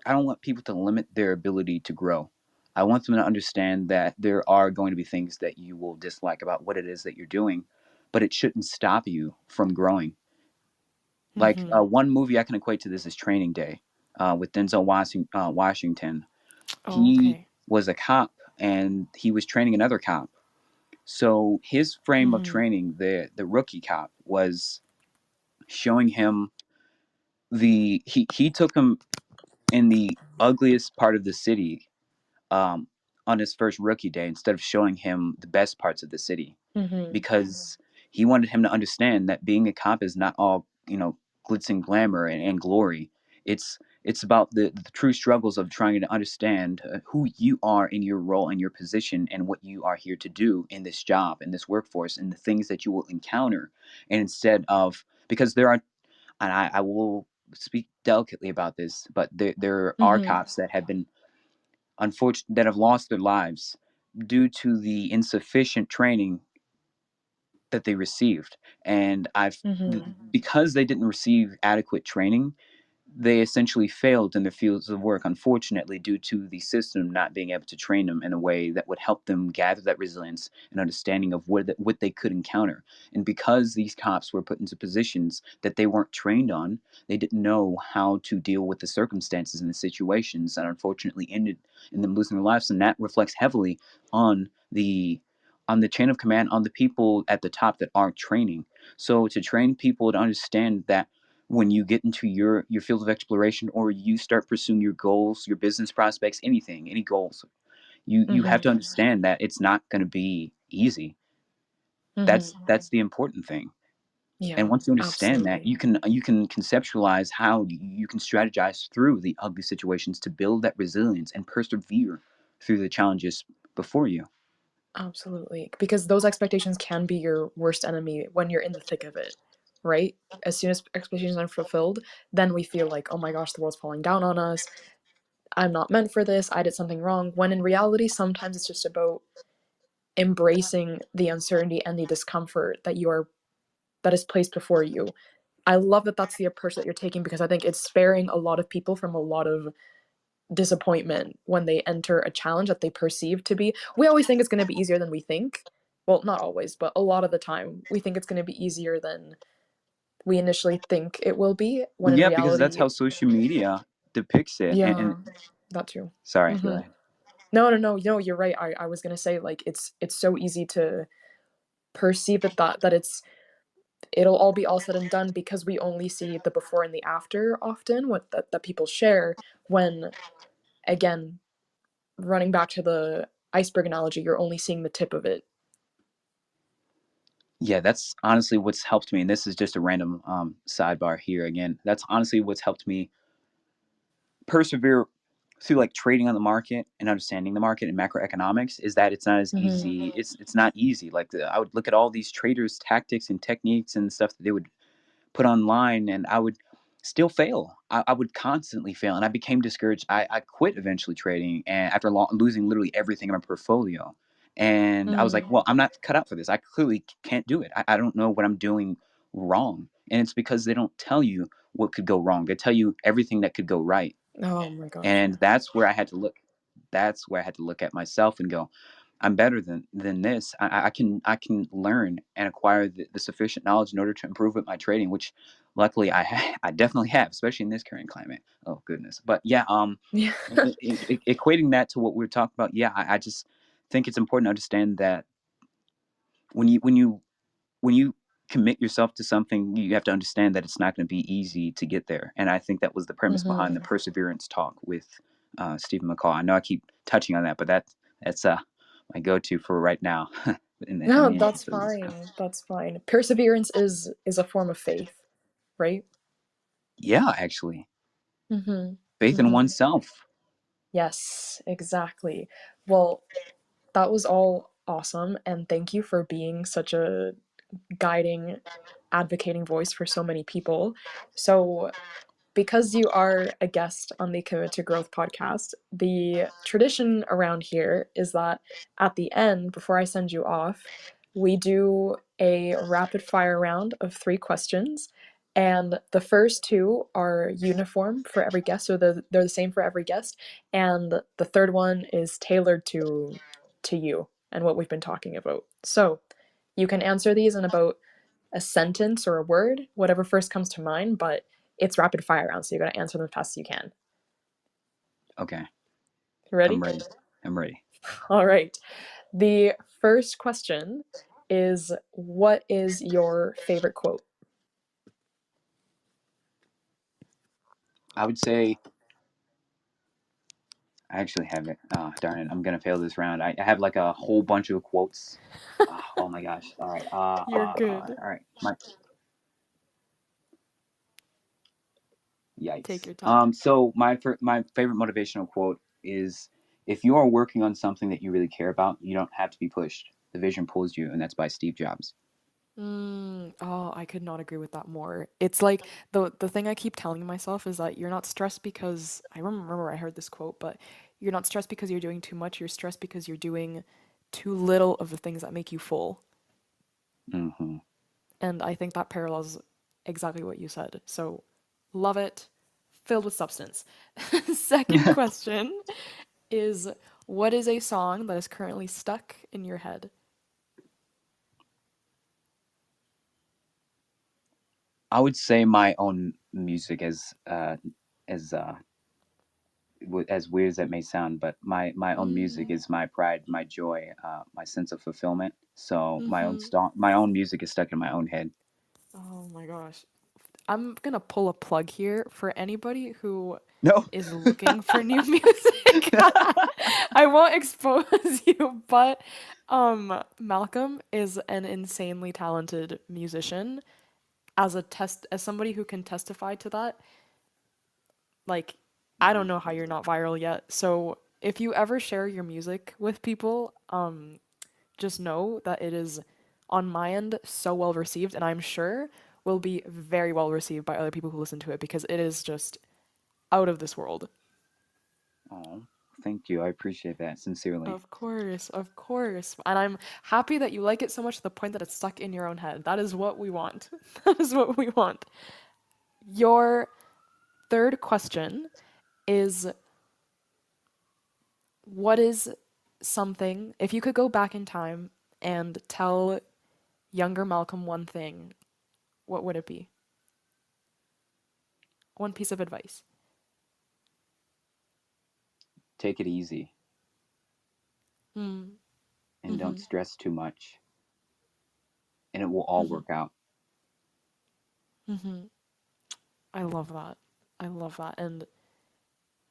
I don't want people to limit their ability to grow. I want them to understand that there are going to be things that you will dislike about what it is that you're doing, but it shouldn't stop you from growing. Like, Mhm. one movie I can equate to this is Training Day, with Denzel Washington. Oh, He okay. was a cop and he was training another cop. So his frame of Mhm. training, the rookie cop, was showing him he took him in the ugliest part of the city, um, on his first rookie day, instead of showing him the best parts of the city, Mhm. because he wanted him to understand that being a cop is not all, glitz and glamour and glory. It's about the true struggles of trying to understand, who you are in your role and your position, and what you are here to do in this job, in this workforce, and the things that you will encounter. And instead of, because there are, and I will speak delicately about this, but there are Mhm. cops that have been unfortunate, that have lost their lives due to the insufficient training that they received. And Mhm. because they didn't receive adequate training, they essentially failed in their fields of work, unfortunately, due to the system not being able to train them in a way that would help them gather that resilience and understanding of what they could encounter. And because these cops were put into positions that they weren't trained on, they didn't know how to deal with the circumstances and the situations that unfortunately ended in them losing their lives. And that reflects heavily on the chain of command, on the people at the top that aren't training. So to train people to understand that when you get into your field of exploration, or you start pursuing your goals, your business prospects, anything, any goals, you have Mhm. to understand that it's not going to be easy. Mhm. That's the important thing. And Yeah, once you understand that, absolutely. you can conceptualize how you can strategize through the ugly situations to build that resilience and persevere through the challenges before you. Absolutely. Because those expectations can be your worst enemy when you're in the thick of it, right? As soon as expectations aren't fulfilled, then we feel like, oh my gosh, the world's falling down on us. I'm not meant for this. I did something wrong. When in reality, sometimes it's just about embracing the uncertainty and the discomfort that is placed before you. I love that that's the approach that you're taking, because I think it's sparing a lot of people from a lot of disappointment when they enter a challenge that they perceive to be. We always think it's going to be easier than we think. Well, not always, but a lot of the time, we think it's going to be easier than we initially think it will be, when Well, in yeah, because that's reality, how social media depicts it. And yeah, that too. sorry, go Hmm. ahead. No, no, no, no, you're right. I was going to say, like, it's so easy to perceive that it'll all be all said and done, because we only see the before and the after often, what that people share, when, again, running back to the iceberg analogy, you're only seeing the tip of it. Yeah, that's honestly what's helped me. And this is just a random, sidebar here again. That's honestly what's helped me persevere through, like, trading on the market and understanding the market and macroeconomics, is that it's not as Mhm. easy. It's not easy. Like, I would look at all these traders' tactics and techniques and stuff that they would put online, and I would still fail. I would constantly fail, and I became discouraged. I quit eventually trading, and after losing literally everything in my portfolio, and I was like, Mm. "Well, I'm not cut out for this. I clearly can't do it. I don't know what I'm doing wrong." And it's because they don't tell you what could go wrong. They tell you everything that could go right, Oh my gosh, and yeah. that's where I had to look. That's where I had to look at myself and go, I'm better than this. I can learn and acquire the sufficient knowledge in order to improve with my trading, which luckily I definitely have, especially in this current climate. Oh goodness, but yeah, Yeah. equating that to what we were talking about, yeah, I just think it's important to understand that when you commit yourself to something, you have to understand that it's not going to be easy to get there. And I think that was the premise behind the Mhm. perseverance talk with, Stephen McCall. I know I keep touching on that, but that's my go-to for right now in No, the that's instance of this. fine. That's fine. Perseverance is a form of faith, right? Yeah, actually, Mhm. faith in Mhm. oneself. Yes, exactly. Well, that was all awesome, and thank you for being such a guiding, advocating voice for so many people. So, because you are a guest on the Commit to Growth podcast, the tradition around here is that at the end, before I send you off, we do a rapid fire round of 3 questions. And the first two are uniform for every guest, so they're the same for every guest. And the third one is tailored to you and what we've been talking about. So you can answer these in about a sentence or a word, whatever first comes to mind, but it's rapid fire round, so you gotta answer them as fast as you can. Okay, You I'm ready? ready. I'm ready. All right. The first question is, what is your favorite quote? I would say I actually have it. Darn it, I'm gonna fail this round. I have like a whole bunch of quotes. Oh my gosh. All right. You're good. All right. My Take yikes. your time. So my favorite motivational quote is, "If you are working on something that you really care about, you don't have to be pushed. The vision pulls you," and that's by Steve Jobs. Oh, I could not agree with that more. It's like the thing I keep telling myself is that you're not stressed because I remember I heard this quote, but you're not stressed because you're doing too much. You're stressed because you're doing too little of the things that make you full. Hmm. And I think that parallels exactly what you said. So, love it. Filled with substance. Second question is, what is a song that is currently stuck in your head? I would say my own music, as as weird as that may sound, but my own music Mm. is my pride, my joy, my sense of fulfillment. So Mm-hmm. my own music is stuck in my own head. Oh my gosh. I'm gonna pull a plug here for anybody who No. is looking for new music. I won't expose you, but Malcolm is an insanely talented musician. As somebody who can testify to that, like I don't know how you're not viral yet. So if you ever share your music with people, just know that it is on my end so well received, and I'm sure will be very well received by other people who listen to it because it is just out of this world. Oh, thank you. I appreciate that sincerely. Of course, of course. And I'm happy that you like it so much to the point that it's stuck in your own head. That is what we want. That is what we want. Your third question is, what is something, if you could go back in time and tell younger Malcolm one thing, what would it be? One piece of advice. Take it easy Mm. and don't Mm-hmm. stress too much, and it will all Mm-hmm. work out. Mm-hmm. I love that. I love that. And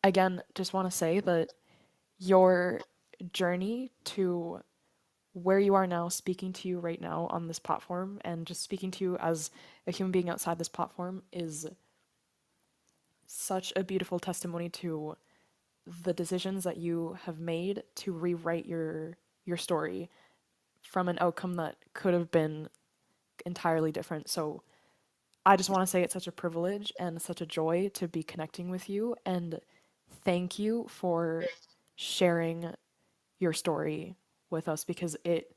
again, just want to say that your journey to where you are now, speaking to you right now on this platform, and just speaking to you as a human being outside this platform is such a beautiful testimony to the decisions that you have made to rewrite your story from an outcome that could have been entirely different. So I just want to say it's such a privilege and such a joy to be connecting with you, and thank you for sharing your story with us because it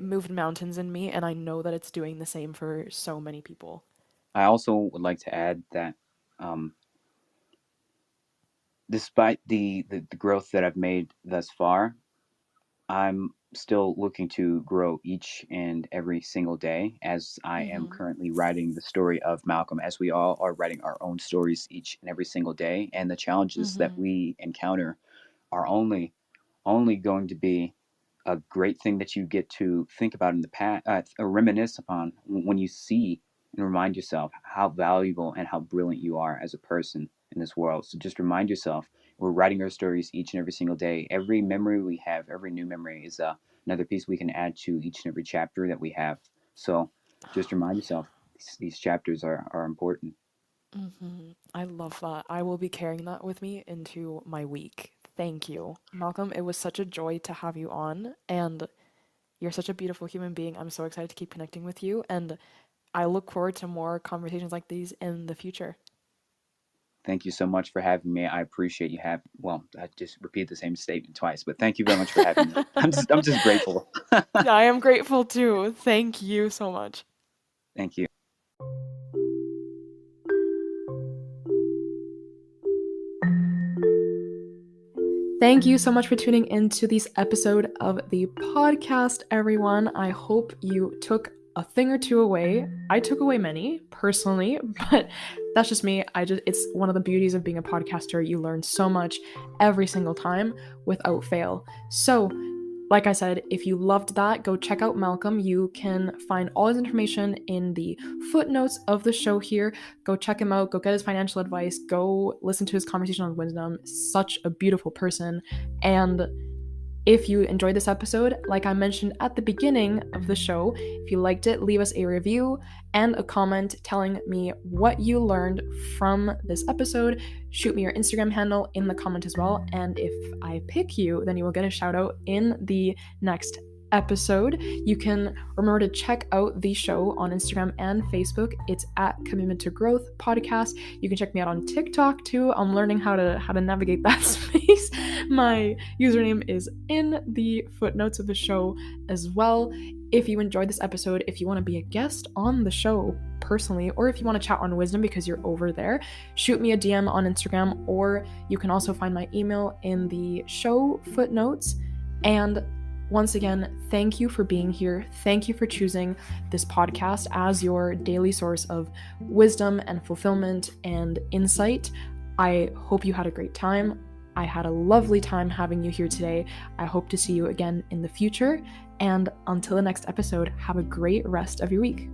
moved mountains in me, and I know that it's doing the same for so many people. I also would like to add that, um, despite the growth that I've made thus far, I'm still looking to grow each and every single day, as I am Mm-hmm. currently writing the story of Malcolm, as we all are writing our own stories each and every single day. And the challenges that Mm-hmm. we encounter are only going to be a great thing that you get to think about in the past, or reminisce upon when you see and remind yourself how valuable and how brilliant you are as a person in this world. So just remind yourself, we're writing our stories each and every single day. Every memory we have, every new memory is another piece we can add to each and every chapter that we have. So just remind yourself, these chapters are important. I love that. I will be carrying that with me into my week. Thank you, Malcolm. It was such a joy to have you on, and you're such a beautiful human being. I'm so excited to keep connecting with you, and I look forward to more conversations like these in the future. Thank you so much for having me. I appreciate you have. Well, I just repeat the same statement twice, but thank you very much for having me. I'm just grateful. I am grateful too. Thank you so much. Thank you. Thank you so much for tuning into this episode of the podcast, everyone. I hope you took a thing or two away. I took away many personally, but that's just me. It's one of the beauties of being a podcaster. You learn so much every single time without fail. So, like I said, if you loved that, go check out Malcolm. You can find all his information in the footnotes of the show here. Go check him out. Go get his financial advice. Go listen to his conversation on wisdom. Such a beautiful person. And if you enjoyed this episode, like I mentioned at the beginning of the show, if you liked it, leave us a review and a comment telling me what you learned from this episode. Shoot me your Instagram handle in the comment as well. And if I pick you, then you will get a shout out in the next episode. You can remember to check out the show on Instagram and Facebook. It's at Commitment to Growth Podcast. You can check me out on TikTok too. I'm learning how to navigate that space. My username is in the footnotes of the show as well. If you enjoyed this episode, if you want to be a guest on the show personally, or if you want to chat on wisdom because you're over there, shoot me a DM on Instagram, or you can also find my email in the show footnotes. And once again, thank you for being here. Thank you for choosing this podcast as your daily source of wisdom and fulfillment and insight. I hope you had a great time. I had a lovely time having you here today. I hope to see you again in the future. And until the next episode, have a great rest of your week.